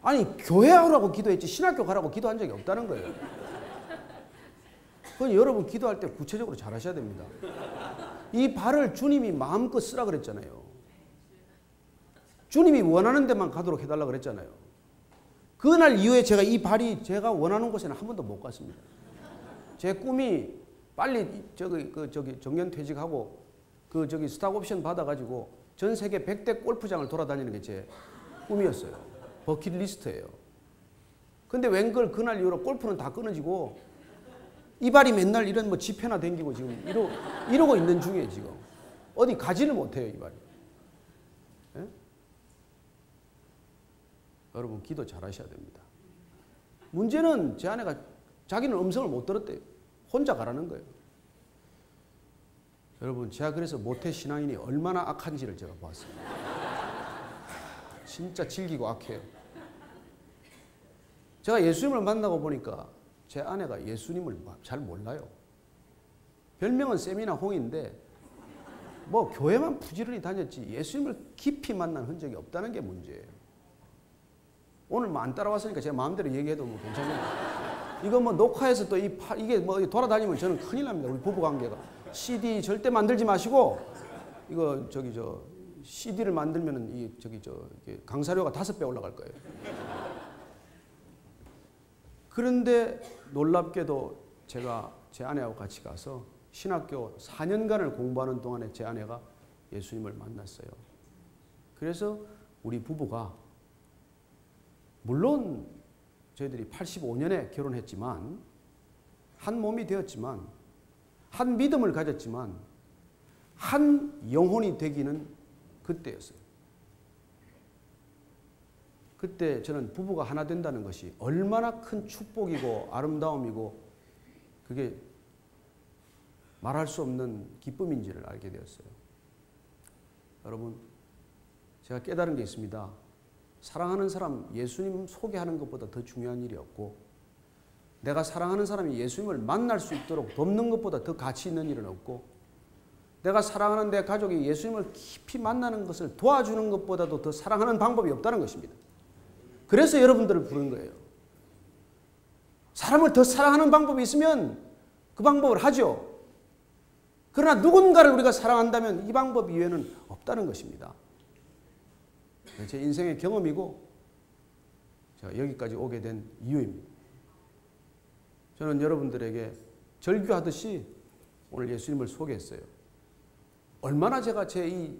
Speaker 1: 아니 교회 하라고 기도했지 신학교 가라고 기도한 적이 없다는 거예요. 그건 여러분 기도할 때 구체적으로 잘 하셔야 됩니다. 이 발을 주님이 마음껏 쓰라 그랬잖아요. 주님이 원하는 데만 가도록 해달라 그랬잖아요. 그날 이후에 제가 이 발이 제가 원하는 곳에는 한 번도 못 갔습니다. 제 꿈이 빨리 저기 정년퇴직하고 스탁 옵션 받아가지고 전 세계 100대 골프장을 돌아다니는 게 제 꿈이었어요. 버킷리스트예요. 근데 웬걸 그날 이후로 골프는 다 끊어지고 이발이 맨날 이런 뭐 집회나 댕기고 지금 이러고 있는 중이에요, 지금. 어디 가지를 못해요, 이발이. 예? 여러분, 기도 잘 하셔야 됩니다. 문제는 제 아내가 자기는 음성을 못 들었대요. 혼자 가라는 거예요. 여러분, 제가 그래서 모태 신앙인이 얼마나 악한지를 제가 봤어요. 진짜 질기고 악해요. 제가 예수님을 만나고 보니까 제 아내가 예수님을 잘 몰라요. 별명은 세미나 홍인데 뭐 교회만 부지런히 다녔지 예수님을 깊이 만난 흔적이 없다는 게 문제예요. 오늘 뭐 안 따라왔으니까 제가 마음대로 얘기해도 뭐 괜찮아요. 이거 뭐 녹화해서 또 이게 뭐 돌아다니면 저는 큰일 납니다. 우리 부부 관계가. CD 절대 만들지 마시고 이거 CD를 만들면은 강사료가 5배 올라갈 거예요. 그런데 놀랍게도 제가 제 아내하고 같이 가서 신학교 4년간을 공부하는 동안에 제 아내가 예수님을 만났어요. 그래서 우리 부부가 물론 저희들이 85년에 결혼했지만 한 몸이 되었지만 한 믿음을 가졌지만 한 영혼이 되기는 그때였어요. 그때 저는 부부가 하나 된다는 것이 얼마나 큰 축복이고 아름다움이고 그게 말할 수 없는 기쁨인지를 알게 되었어요. 여러분, 제가 깨달은 게 있습니다. 사랑하는 사람 예수님 소개하는 것보다 더 중요한 일이 없고 내가 사랑하는 사람이 예수님을 만날 수 있도록 돕는 것보다 더 가치 있는 일은 없고 내가 사랑하는 내 가족이 예수님을 깊이 만나는 것을 도와주는 것보다도 더 사랑하는 방법이 없다는 것입니다. 그래서 여러분들을 부른 거예요. 사람을 더 사랑하는 방법이 있으면 그 방법을 하죠. 그러나 누군가를 우리가 사랑한다면 이 방법 이외에는 없다는 것입니다. 제 인생의 경험이고 제가 여기까지 오게 된 이유입니다. 저는 여러분들에게 절규하듯이 오늘 예수님을 소개했어요. 얼마나 제가 제 이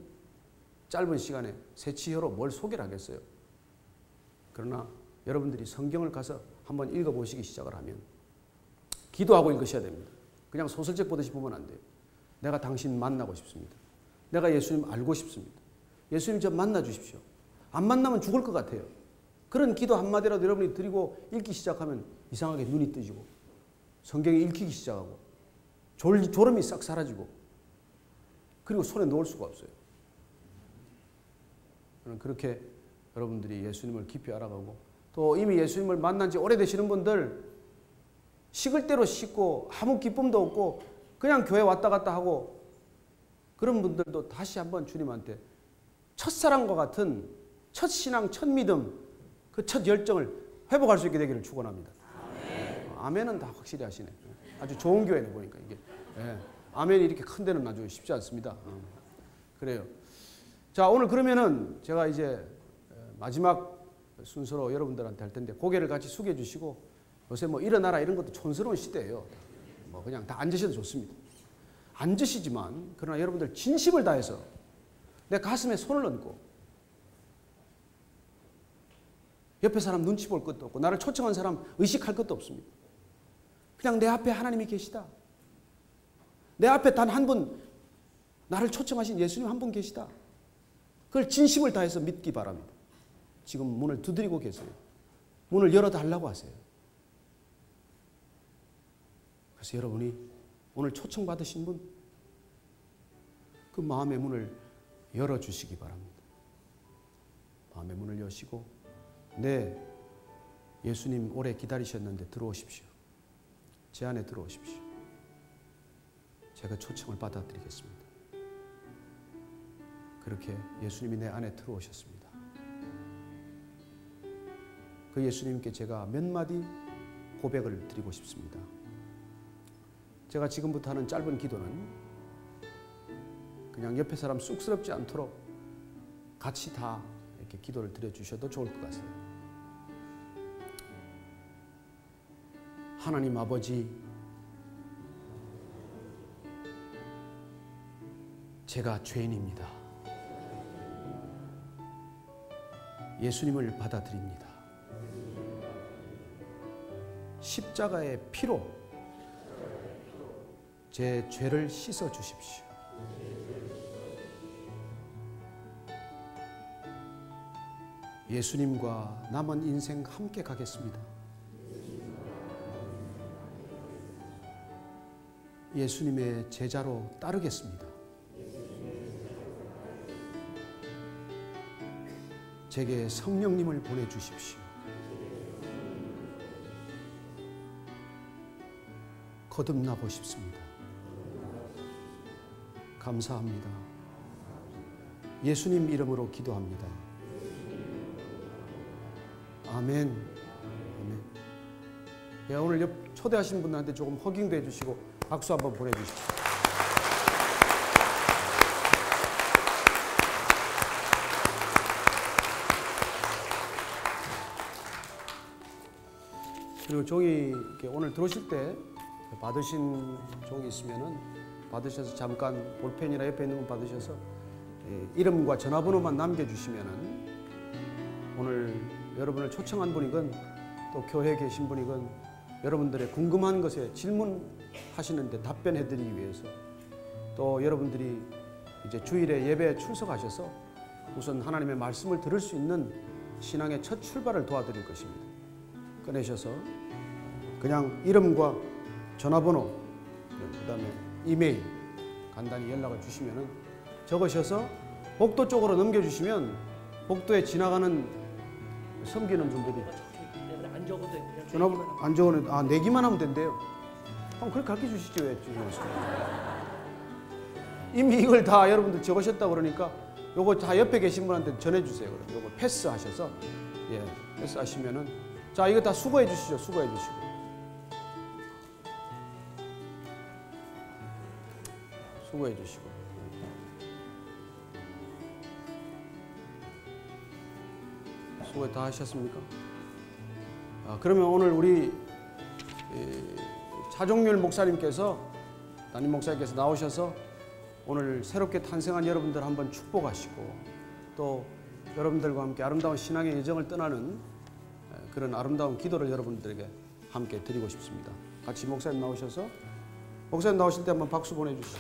Speaker 1: 짧은 시간에 새치혀로 뭘 소개를 하겠어요. 그러나 여러분들이 성경을 가서 한번 읽어보시기 시작을 하면 기도하고 읽으셔야 됩니다. 그냥 소설책 보듯이 보면 안 돼요. 내가 당신 만나고 싶습니다. 내가 예수님 알고 싶습니다. 예수님 저 만나 주십시오. 안 만나면 죽을 것 같아요. 그런 기도 한마디라도 여러분이 드리고 읽기 시작하면 이상하게 눈이 뜨지고 성경이 읽히기 시작하고 졸음이 싹 사라지고 그리고 손에 놓을 수가 없어요. 저는 그렇게 여러분들이 예수님을 깊이 알아가고 또 이미 예수님을 만난 지 오래되시는 분들 식을 대로 식고 아무 기쁨도 없고 그냥 교회 왔다 갔다 하고 그런 분들도 다시 한번 주님한테 첫사랑과 같은 첫 신앙, 첫 믿음, 그 첫 열정을 회복할 수 있게 되기를 축원합니다. 아멘은 다 확실히 하시네. 아주 좋은 교회네 보니까 이게. 예. 아멘이 이렇게 큰 데는 아주 쉽지 않습니다. 그래요. 자, 오늘 그러면은 제가 이제 마지막 순서로 여러분들한테 할 텐데 고개를 같이 숙여 주시고 요새 뭐 일어나라 이런 것도 촌스러운 시대예요. 뭐 그냥 다 앉으셔도 좋습니다. 앉으시지만 그러나 여러분들 진심을 다해서 내 가슴에 손을 얹고 옆에 사람 눈치 볼 것도 없고 나를 초청한 사람 의식할 것도 없습니다. 그냥 내 앞에 하나님이 계시다. 내 앞에 단 한 분 나를 초청하신 예수님 한 분 계시다. 그걸 진심을 다해서 믿기 바랍니다. 지금 문을 두드리고 계세요. 문을 열어달라고 하세요. 그래서 여러분이 오늘 초청받으신 분, 그 마음의 문을 열어주시기 바랍니다. 마음의 문을 여시고 네, 예수님 오래 기다리셨는데 들어오십시오. 제 안에 들어오십시오. 제가 초청을 받아드리겠습니다. 그렇게 예수님이 내 안에 들어오셨습니다. 그 예수님께 제가 몇 마디 고백을 드리고 싶습니다. 제가 지금부터 하는 짧은 기도는 그냥 옆에 사람 쑥스럽지 않도록 같이 다 이렇게 기도를 드려주셔도 좋을 것 같아요. 하나님 아버지, 제가 죄인입니다. 예수님을 받아들입니다. 십자가의 피로 제 죄를 씻어 주십시오. 예수님과 남은 인생 함께 가겠습니다. 예수님의 제자로 따르겠습니다. 제게 성령님을 보내주십시오. 거듭나고 싶습니다. 감사합니다. 예수님 이름으로 기도합니다. 아멘. 아멘. 예, 오늘 초대하신 분들한테 조금 허깅도 해주시고 박수 한번 보내주십시오. 그리고 종이 이렇게 오늘 들어오실 때 받으신 종이 있으면은 받으셔서 잠깐 볼펜이나 옆에 있는 분 받으셔서 이름과 전화번호만 남겨주시면은 오늘 여러분을 초청한 분이건 또 교회에 계신 분이건 여러분들의 궁금한 것에 질문하시는데 답변해드리기 위해서 또 여러분들이 이제 주일에 예배에 출석하셔서 우선 하나님의 말씀을 들을 수 있는 신앙의 첫 출발을 도와드릴 것입니다. 꺼내셔서 그냥 이름과 전화번호, 그다음에 이메일 간단히 연락을 주시면은 적으셔서 복도 쪽으로 넘겨주시면 복도에 지나가는 섬기는 분들이
Speaker 2: 안 적어도
Speaker 1: 전화번호 안 적어도 내기만 하면 된대요. 그럼 그렇게 가르쳐 주시죠. 왜 이미 이걸 다 여러분들 적으셨다고 그러니까 요거 다 옆에 계신 분한테 전해주세요. 그럼 요거 패스하셔서 패스하시면은 자 이거 다 수거해 주시죠. 수거해 주시고. 수고해 주시고. 수고 다 하셨습니까? 그러면 오늘 우리 차종률 목사님께서 담임 목사님께서 나오셔서 오늘 새롭게 탄생한 여러분들 한번 축복하시고 또 여러분들과 함께 아름다운 신앙의 여정을 떠나는 그런 아름다운 기도를 여러분들에게 함께 드리고 싶습니다. 같이 목사님 나오셔서 목사님 나오실 때 한번 박수 보내주시죠.